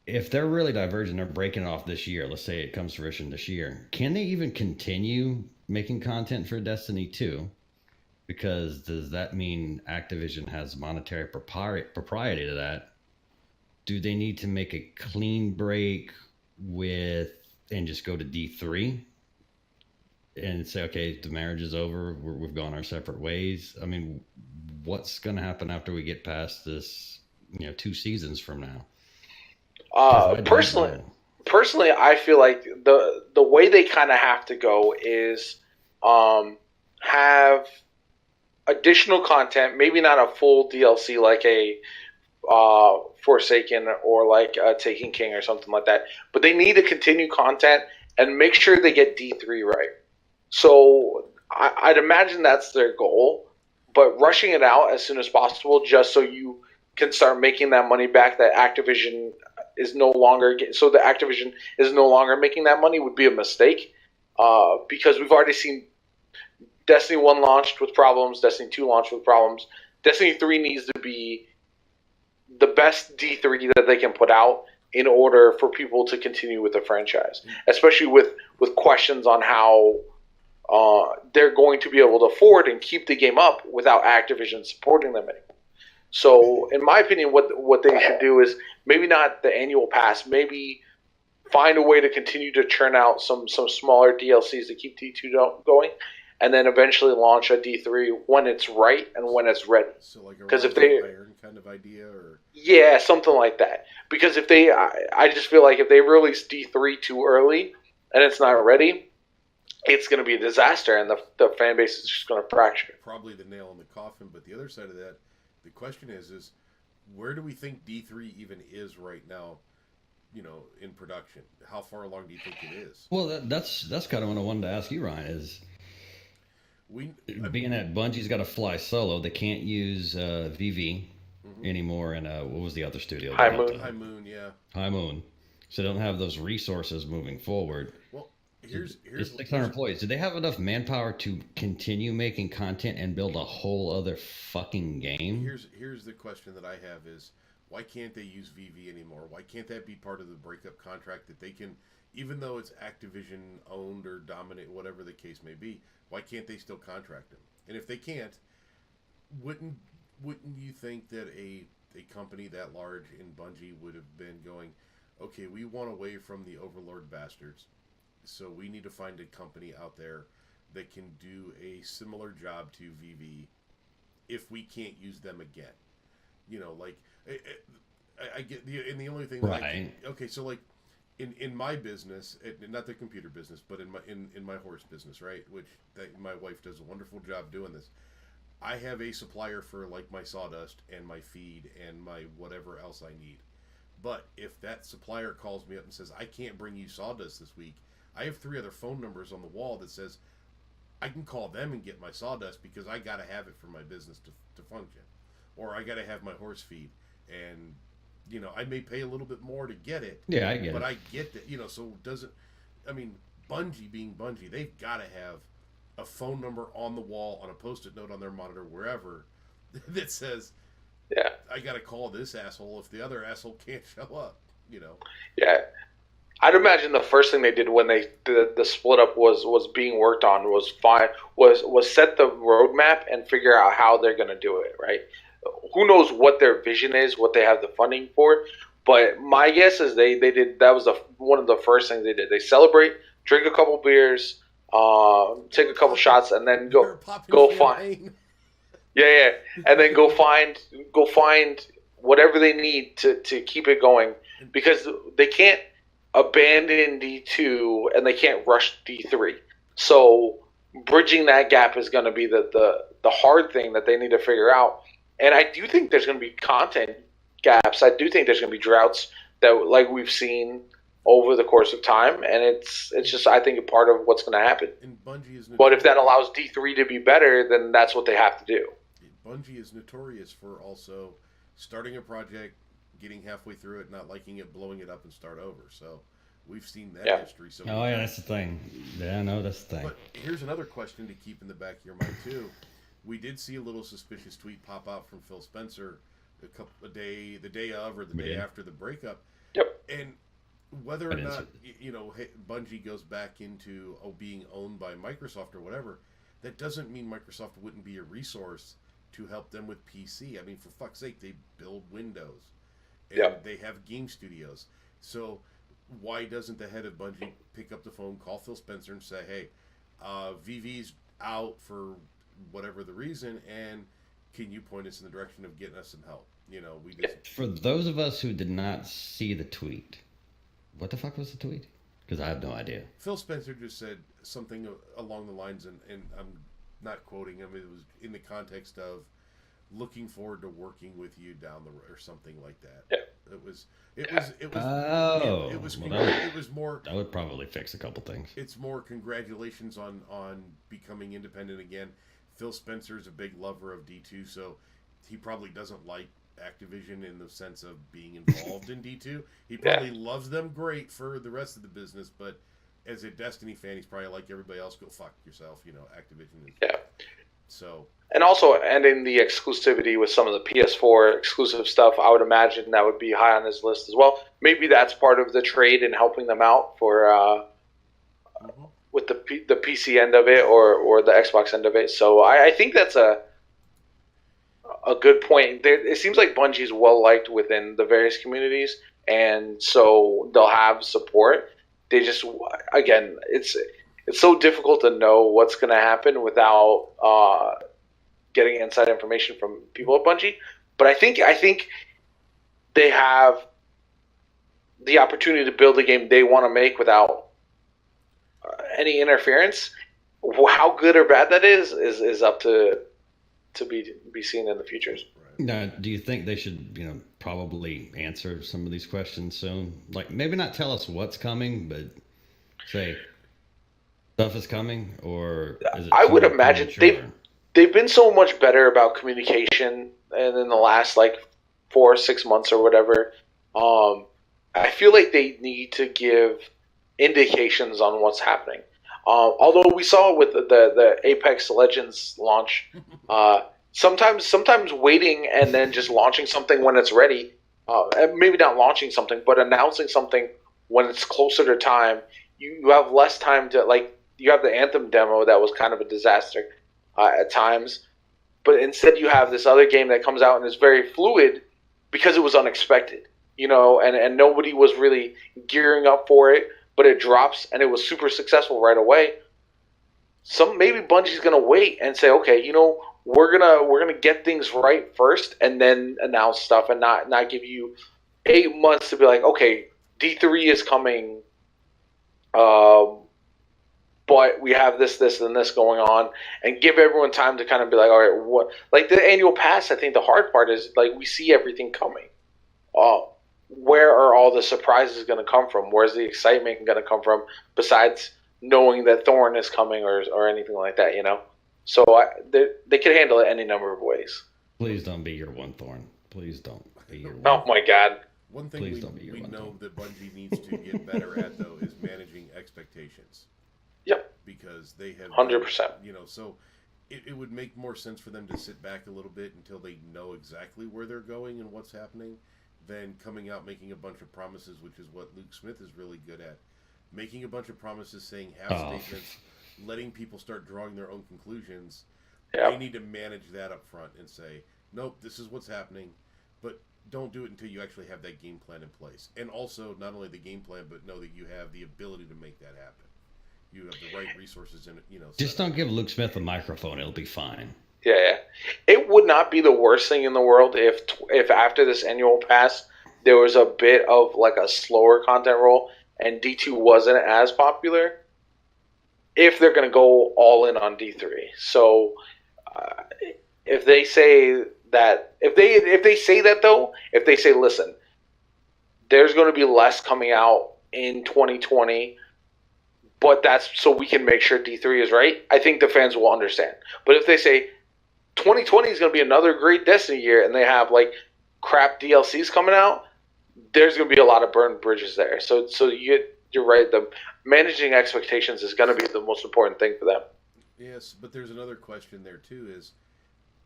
If they're really divergent, they're breaking it off this year. Let's say it comes to fruition this year. Can they even continue making content for Destiny 2? Because does that mean Activision has monetary propriety to that? Do they need to make a clean break and just go to D3 and say, okay, the marriage is over, we've gone our separate ways? I mean, what's going to happen after we get past this, 2 seasons from now? Personally, I feel like the way they kind of have to go is have additional content, maybe not a full DLC like a Forsaken or like Taken King or something like that, but they need to continue content and make sure they get D3 right. So I'd imagine that's their goal, but rushing it out as soon as possible just so you can start making that money back that Activision is no longer so the Activision is no longer making that money would be a mistake, because we've already seen Destiny 1 launched with problems, Destiny 2 launched with problems. Destiny 3 needs to be the best D3 that they can put out in order for people to continue with the franchise, especially with questions on how they're going to be able to afford and keep the game up without Activision supporting them anymore. So, in my opinion, what they should do is maybe not the annual pass, maybe find a way to continue to churn out some smaller DLCs to keep D2 going, and then eventually launch a D3 when it's right and when it's ready. So like because if they Iron kind of idea, or yeah, something like that. Because if they, I just feel like if they release D3 too early and it's not ready, it's going to be a disaster, and the fan base is just going to fracture. Probably the nail in the coffin. But the other side of that, the question is where do we think D3 even is right now? You know, in production, how far along do you think it is? Well, that's kind of what I wanted to ask you, Ryan. Is being that Bungie's got to fly solo, they can't use VV anymore. And what was the other studio? High Moon. High Moon, yeah. High Moon. So they don't have those resources moving forward. Well, here's it's 600 employees. Do they have enough manpower to continue making content and build a whole other fucking game? Here's the question that I have is, why can't they use VV anymore? Why can't that be part of the breakup contract that they can, even though it's Activision owned or dominant, whatever the case may be, why can't they still contract them? And if they can't, wouldn't you think that a company that large in Bungie would have been going, okay, we want away from the overlord bastards, so we need to find a company out there that can do a similar job to VV if we can't use them again. You know, like, I get the only thing that right. Okay, so like in my business, not the computer business, but in my horse business, right, which my wife does a wonderful job doing this. I have a supplier for like my sawdust and my feed and my whatever else I need. But if that supplier calls me up and says, I can't bring you sawdust this week, I have 3 other phone numbers on the wall that says I can call them and get my sawdust because I got to have it for my business to function. Or I got to have my horse feed. And, you know, I may pay a little bit more to get it. Yeah, I get it. But I get that, you know, so Bungie being Bungie, they've got to have a phone number on the wall, on a Post-it note on their monitor, wherever, that says, yeah, I got to call this asshole if the other asshole can't show up, you know. Yeah. I'd imagine the first thing they did when the split up was being worked on was set the roadmap and figure out how they're going to do it, right? Who knows what their vision is, what they have the funding for, but my guess is they did, that was one of the first things they did. They celebrate, drink a couple beers, take a couple shots, and then go find and then go find whatever they need to keep it going, because they can't abandon D2 and they can't rush D3. So bridging that gap is going to be the hard thing that they need to figure out. And I do think there's going to be content gaps. I do think there's going to be droughts that, like we've seen over the course of time, and it's just, I think, a part of what's going to happen. And Bungie is but if that allows D3 to be better, then that's what they have to do. Bungie is notorious for also starting a project, getting halfway through it, not liking it, blowing it up, and start over. So we've seen that history. So that's the thing. Yeah, no, that's the thing. But here's another question to keep in the back of your mind too. We did see a little suspicious tweet pop out from Phil Spencer the day of or the day after the breakup. Yep. And whether or not, you know, Bungie goes back into being owned by Microsoft or whatever, that doesn't mean Microsoft wouldn't be a resource to help them with PC. I mean, for fuck's sake, they build Windows. And they have game studios. So why doesn't the head of Bungie pick up the phone, call Phil Spencer and say, hey, VV's out for whatever the reason, and can you point us in the direction of getting us some help? You know, we just... For those of us who did not see the tweet, what the fuck was the tweet? Because I have no idea. Phil Spencer just said something along the lines, and I'm not quoting him, it was in the context of looking forward to working with you down the road or something like that. Yeah. It was more. That would probably fix a couple things. It's more congratulations on becoming independent again. Phil Spencer is a big lover of D2, so he probably doesn't like Activision in the sense of being involved in D2. He probably loves them great for the rest of the business, but as a Destiny fan, he's probably like everybody else, go fuck yourself, you know, Activision. So. And also ending the exclusivity with some of the PS4 exclusive stuff, I would imagine that would be high on his list as well. Maybe that's part of the trade and helping them out for with the PC end of it or the Xbox end of it. So I think that's a good point. It seems like Bungie's well liked within the various communities, and so they'll have support. They just, again, it's so difficult to know what's going to happen without getting inside information from people at Bungie. But I think they have the opportunity to build a game they want to make without any interference. How good or bad that is up to be seen in the futures. Now, do you think they should, probably answer some of these questions soon? Like, maybe not tell us what's coming, but say stuff is coming, or is it? I would imagine they've been so much better about communication, and in the last 4 or 6 months or whatever. I feel like they need to give indications on what's happening. Although we saw with the Apex Legends launch, sometimes waiting and then just launching something when it's ready, maybe not launching something, but announcing something when it's closer to time, you have less time to, you have the Anthem demo that was kind of a disaster at times, but instead you have this other game that comes out and is very fluid because it was unexpected, and nobody was really gearing up for it, but it drops and it was super successful right away. Maybe Bungie's gonna wait and say, okay, we're gonna get things right first and then announce stuff, and not give you 8 months to be like, okay, D3 is coming, but we have this, and this going on, and give everyone time to kind of be like, all right, what? Like the annual pass, I think the hard part is we see everything coming. Where are all the surprises going to come from? Where's the excitement going to come from besides knowing that Thorn is coming or anything like that, So they could handle it any number of ways. Please don't be your one Thorn. Please don't be your one. Oh my God. One thing we know that Bungie needs to get better at, though, is managing expectations. Yep. Because they have 100%. So it would make more sense for them to sit back a little bit until they know exactly where they're going and what's happening, than coming out making a bunch of promises, which is what Luke Smith is really good at. Making a bunch of promises, saying half statements, letting people start drawing their own conclusions. Yep. They need to manage that up front and say, nope, this is what's happening, but don't do it until you actually have that game plan in place. And also, not only the game plan, but know that you have the ability to make that happen. You have the right resources in it, Just don't give Luke Smith a microphone; it'll be fine. Yeah. It would not be the worst thing in the world if after this annual pass there was a bit of a slower content roll and D2 wasn't as popular. If they're going to go all in on D3, so if they say that, if they say that though, if they say, listen, there's going to be less coming out in 2020. But that's so we can make sure D3 is right, I think the fans will understand. But if they say 2020 is going to be another great Destiny year and they have crap DLCs coming out, there's going to be a lot of burned bridges there. So you're right. The managing expectations is going to be the most important thing for them. Yes, but there's another question there too.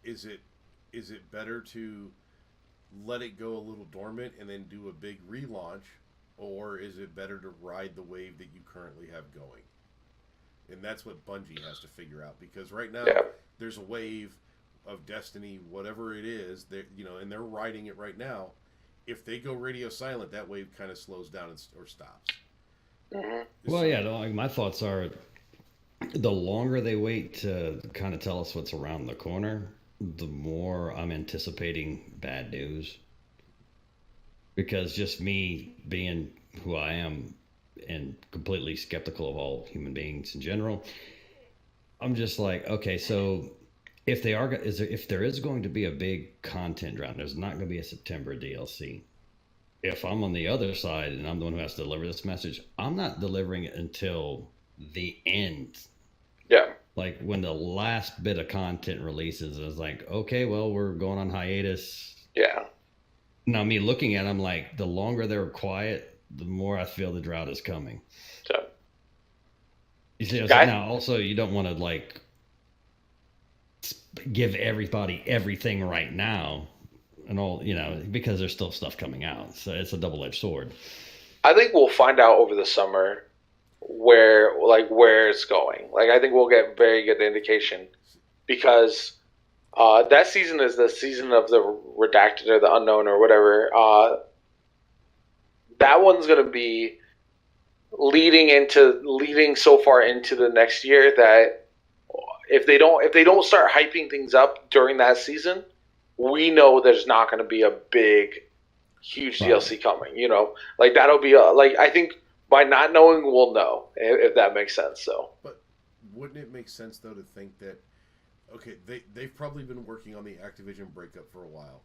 Is it better to let it go a little dormant and then do a big relaunch? Or is it better to ride the wave that you currently have going? And that's what Bungie has to figure out. Because right now, there's a wave of Destiny, whatever it is, and they're riding it right now. If they go radio silent, that wave kind of slows down or stops. Mm-hmm. Well, my thoughts are, the longer they wait to kind of tell us what's around the corner, the more I'm anticipating bad news. Because just me being who I am and completely skeptical of all human beings in general, I'm just like, okay, so if there is going to be a big content round, there's not going to be a September DLC. If I'm on the other side and I'm the one who has to deliver this message, I'm not delivering it until the end. Yeah. When the last bit of content releases, it's like, okay, well, we're going on hiatus. Yeah. Now, me looking at them, the longer they're quiet, the more I feel the drought is coming. So, you see, now also you don't want to give everybody everything right now, and all because there's still stuff coming out. So it's a double-edged sword. I think we'll find out over the summer where it's going. Like, I think we'll get very good indication, because that season is the season of the redacted or the unknown or whatever. That one's going to be leading so far into the next year that if they don't start hyping things up during that season, we know there's not going to be a big, huge DLC coming. Like, that'll be I think by not knowing, we'll know, if that makes sense. So, but wouldn't it make sense though to think that, okay, they've probably been working on the Activision breakup for a while.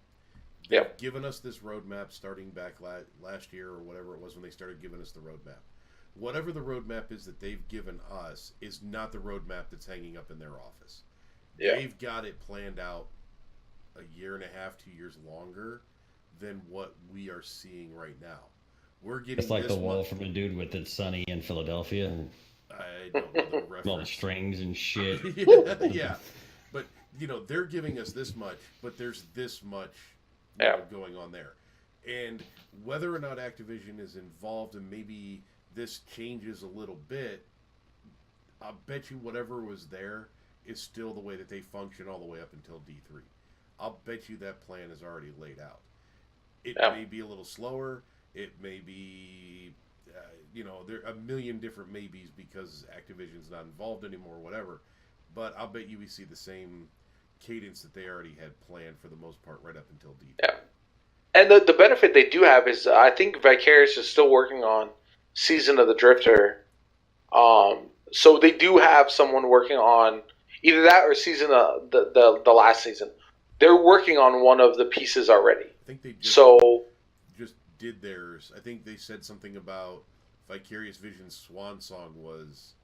They've given us this roadmap starting back last year or whatever it was when they started giving us the roadmap. Whatever the roadmap is that they've given us is not the roadmap that's hanging up in their office. Yeah. They've got it planned out a year and a half, 2 years longer than what we are seeing right now. We're getting it's like the wall from a dude with It's Sunny in Philadelphia. I don't know the reference. All the strings and shit. Yeah. But, they're giving us this much, but there's this much going on there. And whether or not Activision is involved and maybe this changes a little bit, I'll bet you whatever was there is still the way that they function all the way up until D3. I'll bet you that plan is already laid out. It may be a little slower. It may be, there are a million different maybes because Activision's not involved anymore, whatever. But I'll bet you we see the same cadence that they already had planned for the most part right up until D3. Yeah. And the benefit they do have is I think Vicarious is still working on Season of the Drifter. So they do have someone working on either that or season the last season. They're working on one of the pieces already. I think they just did theirs. I think they said something about Vicarious Vision's swan song was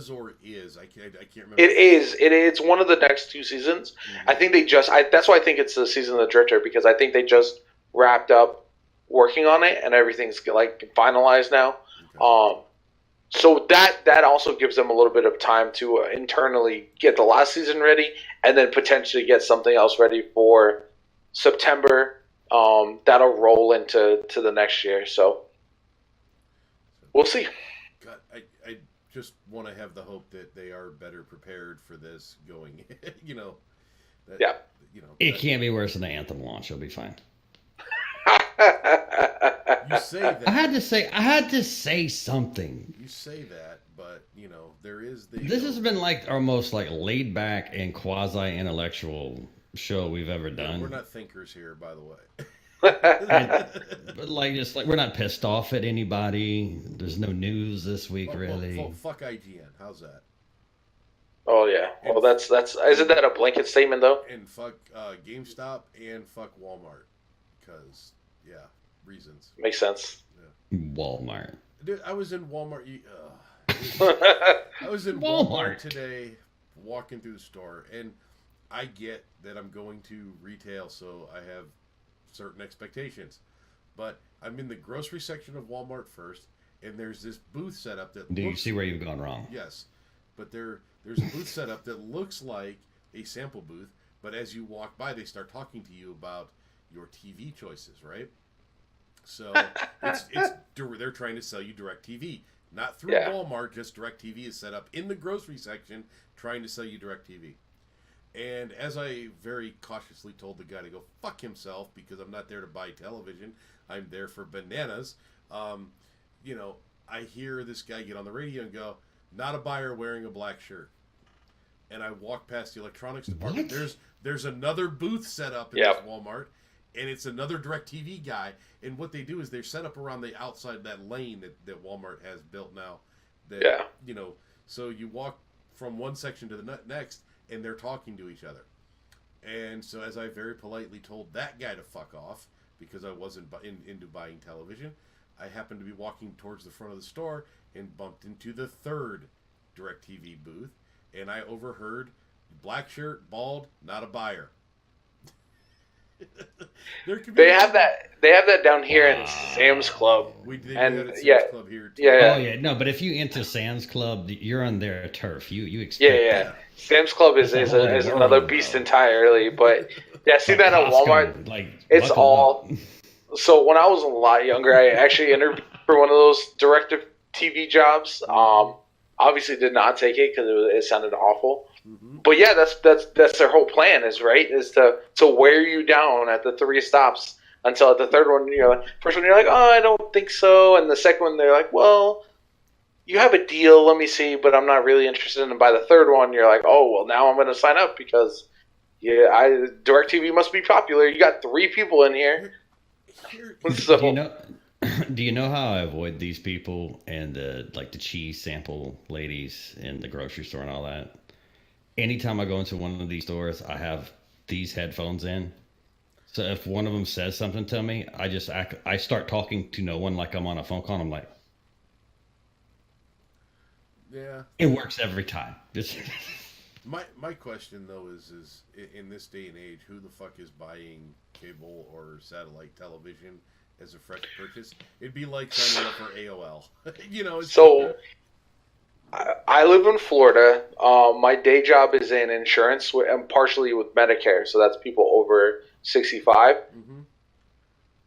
or is. I can't remember. It is. It's one of the next 2 seasons. Mm-hmm. I think they that's why I think it's the Season of the Drifter, because I think they just wrapped up working on it and everything's like finalized now. Okay. So that also gives them a little bit of time to internally get the last season ready, and then potentially get something else ready for September. That'll roll into the next year. So we'll see. God, I just want to have the hope that they are better prepared for this going. It can't be worse than the Anthem launch. It'll be fine. You say that. I had to say something. You say that, but there is the. This has been like our most laid back and quasi intellectual show we've ever done. We're not thinkers here, by the way. But we're not pissed off at anybody. There's no news this week, really. Fuck IGN. How's that? Oh yeah. Well, that's isn't that a blanket statement though? And fuck GameStop and fuck Walmart, because reasons. Makes sense. Yeah. Walmart. Dude, I was in Walmart. I was in Walmart today, walking through the store, and I get that I'm going to retail, so I have certain expectations. But I'm in the grocery section of Walmart first, and there's this booth set up that. Do you see where you've gone wrong? Yes, but there's a booth set up that looks like a sample booth, but as you walk by, they start talking to you about your TV choices, right? So they're trying to sell you DirecTV, not through Walmart. Just DirecTV is set up in the grocery section, trying to sell you DirecTV. And as I very cautiously told the guy to go fuck himself, because I'm not there to buy television, I'm there for bananas. I hear this guy get on the radio and go, "Not a buyer wearing a black shirt." And I walk past the electronics department. What? There's another booth set up in this Walmart. And it's another DirecTV guy. And what they do is they're set up around the outside of that lane that Walmart has built now. So you walk from one section to the next, and they're talking to each other. And so as I very politely told that guy to fuck off, because I wasn't into buying television, I happened to be walking towards the front of the store and bumped into the third DirecTV booth. And I overheard, "Black shirt, bald, not a buyer." They have that. They have that down here in Sam's Club. We did And, that at Sam's yeah. Club here too. Yeah. Oh yeah, no, but if you enter Sam's Club, you're on their turf. You expect Yeah. that. Sam's Club is That's a whole another world, beast bro. entirely. But yeah, see Like that at Costco, Walmart. like It's buckle all. up. So when I was a lot younger, I actually interviewed for one of those director TV jobs. Obviously did not take it because it sounded awful. But yeah, that's their whole plan is to wear you down at the 3 stops until at the third one you're like, first one you're like, oh, I don't think so, and the second one they're like, well, you have a deal, let me see, but I'm not really interested. And by the third one you're like, oh well, now I'm going to sign up because DirecTV must be popular. You got 3 people in here. So, Do you know how I avoid these people and the cheese sample ladies in the grocery store and all that? Anytime I go into one of these stores, I have these headphones in. So if one of them says something to me, I start talking to no one like I'm on a phone call. And I'm like, yeah, it works every time. my question though is in this day and age, who the fuck is buying cable or satellite television as a fresh purchase? It'd be like signing up for AOL. So I live in Florida. My day job is in insurance and partially with Medicare, so that's people over 65.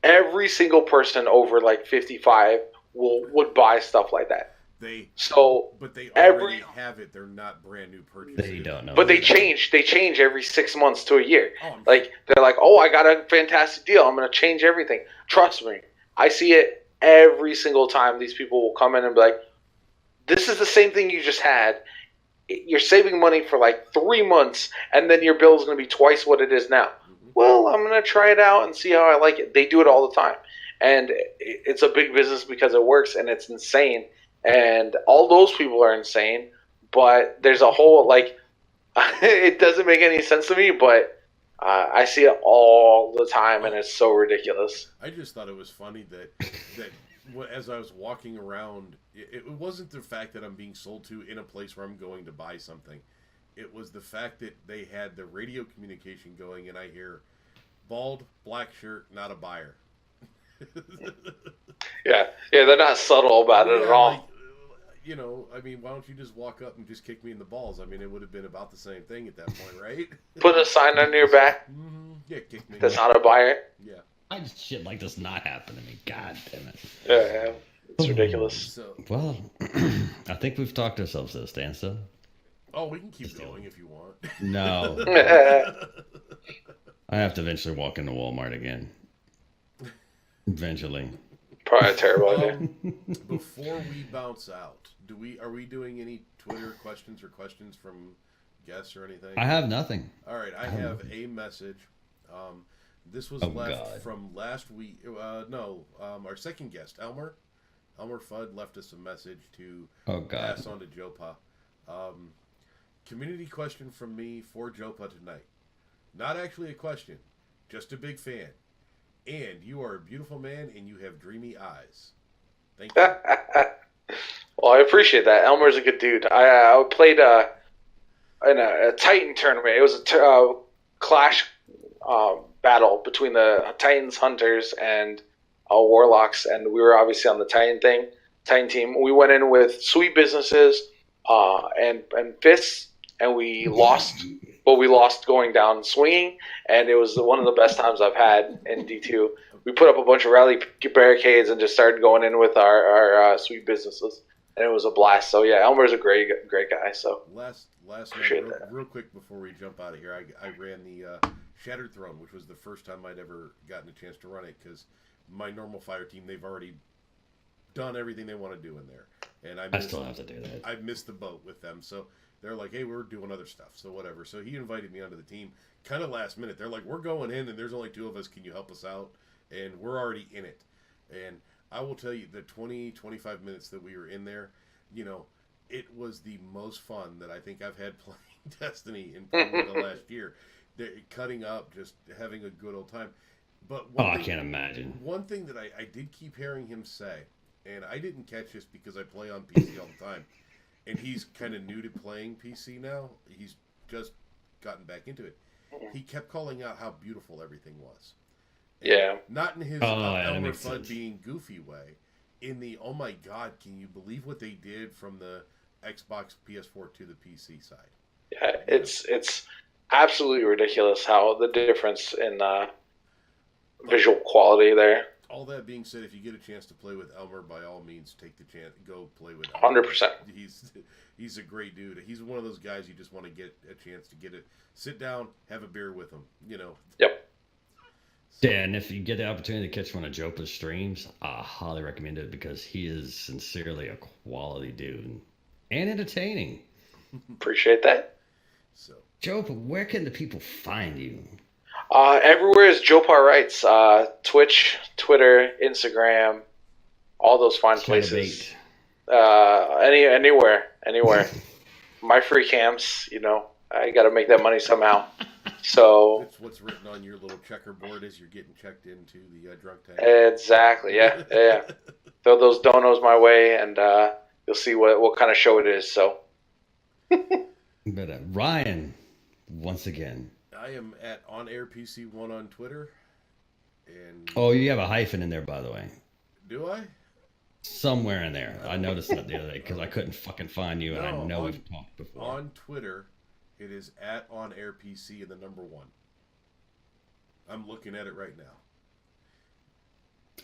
Every single person over 55 would buy stuff like that. But they already have it. They're not brand new purchases. They don't know. But they change. They change every 6 months to a year. Oh, They're like, oh, I got a fantastic deal. I'm going to change everything. Trust me, I see it every single time. These people will come in and be like, this is the same thing you just had. You're saving money for 3 months, and then your bill is going to be twice what it is now. Well, I'm going to try it out and see how I like it. They do it all the time. And it's a big business because it works, and it's insane. And all those people are insane. But there's a whole, it doesn't make any sense to me, but I see it all the time, and it's so ridiculous. I just thought it was funny that as I was walking around, it wasn't the fact that I'm being sold to in a place where I'm going to buy something. It was the fact that they had the radio communication going, and I hear, bald, black shirt, not a buyer. Yeah, they're not subtle about it at all. Why don't you just walk up and just kick me in the balls? I mean, it would have been about the same thing at that point, right? Put a sign on your back. Yeah, kick me. That's not a buyer. Yeah. Shit like this not happen to me. God damn it. Yeah, it's ridiculous. So, Well, I think we've talked ourselves to a standstill. oh, we can keep going if you want. No. I have to eventually walk into Walmart again. Eventually. Probably a terrible idea. Before we bounce out, are we doing any Twitter questions from guests or anything? I have nothing. All right, I have a message. This was from last week. Our second guest, Elmer Fudd, left us a message to pass on to Jopa. Community question from me for Jopa tonight. Not actually a question, just a big fan. And you are a beautiful man, and you have dreamy eyes. Thank you. Well, I appreciate that. Elmer's a good dude. I played in a Titan tournament. It was a clash battle between the Titans Hunters and Warlocks, and we were obviously on the Titan team. We went in with sweet businesses and fists, and we lost. But we lost going down swinging, and it was one of the best times I've had in D2. We put up a bunch of rally barricades and just started going in with our sweet businesses, and it was a blast. So yeah, Elmer's a great guy. So last night, real quick before we jump out of here, I ran the Shattered Throne, which was the first time I'd ever gotten a chance to run it because my normal fire team, they've already done everything they want to do in there, and I still have to do that. I missed the boat with them, so. They're like, hey, we're doing other stuff, so whatever. So he invited me onto the team kind of last minute. They're like, we're going in, and there's only 2 of us. Can you help us out? And we're already in it. And I will tell you, the 20-25 minutes that we were in there, it was the most fun that I think I've had playing Destiny in probably the last year. Cutting up, just having a good old time. But I can't imagine. One thing that I did keep hearing him say, and I didn't catch this because I play on PC all the time, and he's kind of new to playing PC now. He's just gotten back into it. he kept calling out how beautiful everything was. Yeah. Not in his that Elmer makes Fudd sense. being goofy way. In the, oh my God, can you believe what they did from the Xbox PS4 to the PC side? Yeah, it's absolutely ridiculous how the difference in visual quality there. All that being said, if you get a chance to play with Elmer, by all means, take the chance. Go play with Elmer. 100%. He's a great dude. He's one of those guys you just want to get a chance to sit down, have a beer with him. You know. Yep. So, Yeah, and if you get the opportunity to catch one of Jopa's streams, I highly recommend it because he is sincerely a quality dude and entertaining. Appreciate that. so Jopa, where can the people find you? Everywhere is JoPaWrites. Twitch, Twitter, Instagram, all those fine places. Anywhere. My free cams, I got to make that money somehow. So that's what's written on your little checkerboard as you're getting checked into the drunk tank. Exactly, yeah. Throw those donos my way, and you'll see what kind of show it is. So, But Ryan, once again. I am at OnAirPC1 on Twitter. And Oh, you have a hyphen in there, by the way. do I? Somewhere in there. I noticed that the other day because I couldn't fucking find you, and I know we've talked before. On Twitter, it is at OnAirPC and the number 1. I'm looking at it right now.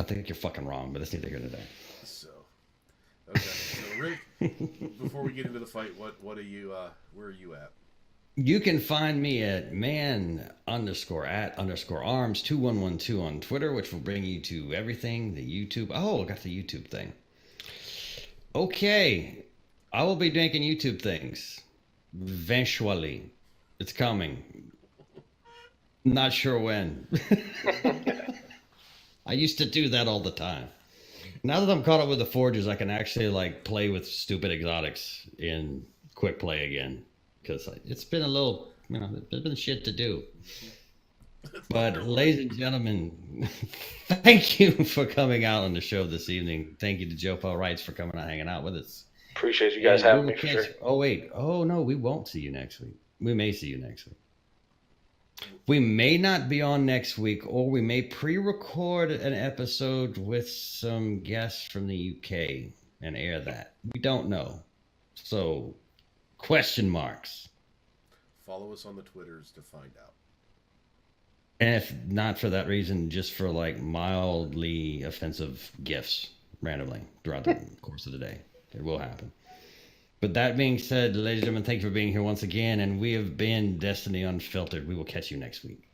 I think you're fucking wrong, but that's neither here nor there. So, okay. So, Rick, before we get into the fight, what are you? Where are you at? You can find me at man_@_arms2112 on Twitter, which will bring you to everything, the YouTube. Oh, I got the YouTube thing. Okay. I will be making YouTube things. Eventually. It's coming. Not sure when. I used to do that all the time. Now that I'm caught up with the Forges, I can actually play with stupid exotics in quick play again. Because it's been a little, there's been shit to do. But ladies and gentlemen, thank you for coming out on the show this evening. Thank you to JoPaWrites for coming and hanging out with us. Appreciate you guys having me for sure. Oh, wait. Oh, no, we won't see you next week. We may see you next week. We may not be on next week, or we may pre-record an episode with some guests from the UK and air that. We don't know. So... question marks. Follow us on the Twitters to find out. And if not for that reason, just for mildly offensive gifts randomly throughout the course of the day. It will happen. But that being said, ladies and gentlemen, thank you for being here once again. And we have been Desitny Unfiltered. We will catch you next week.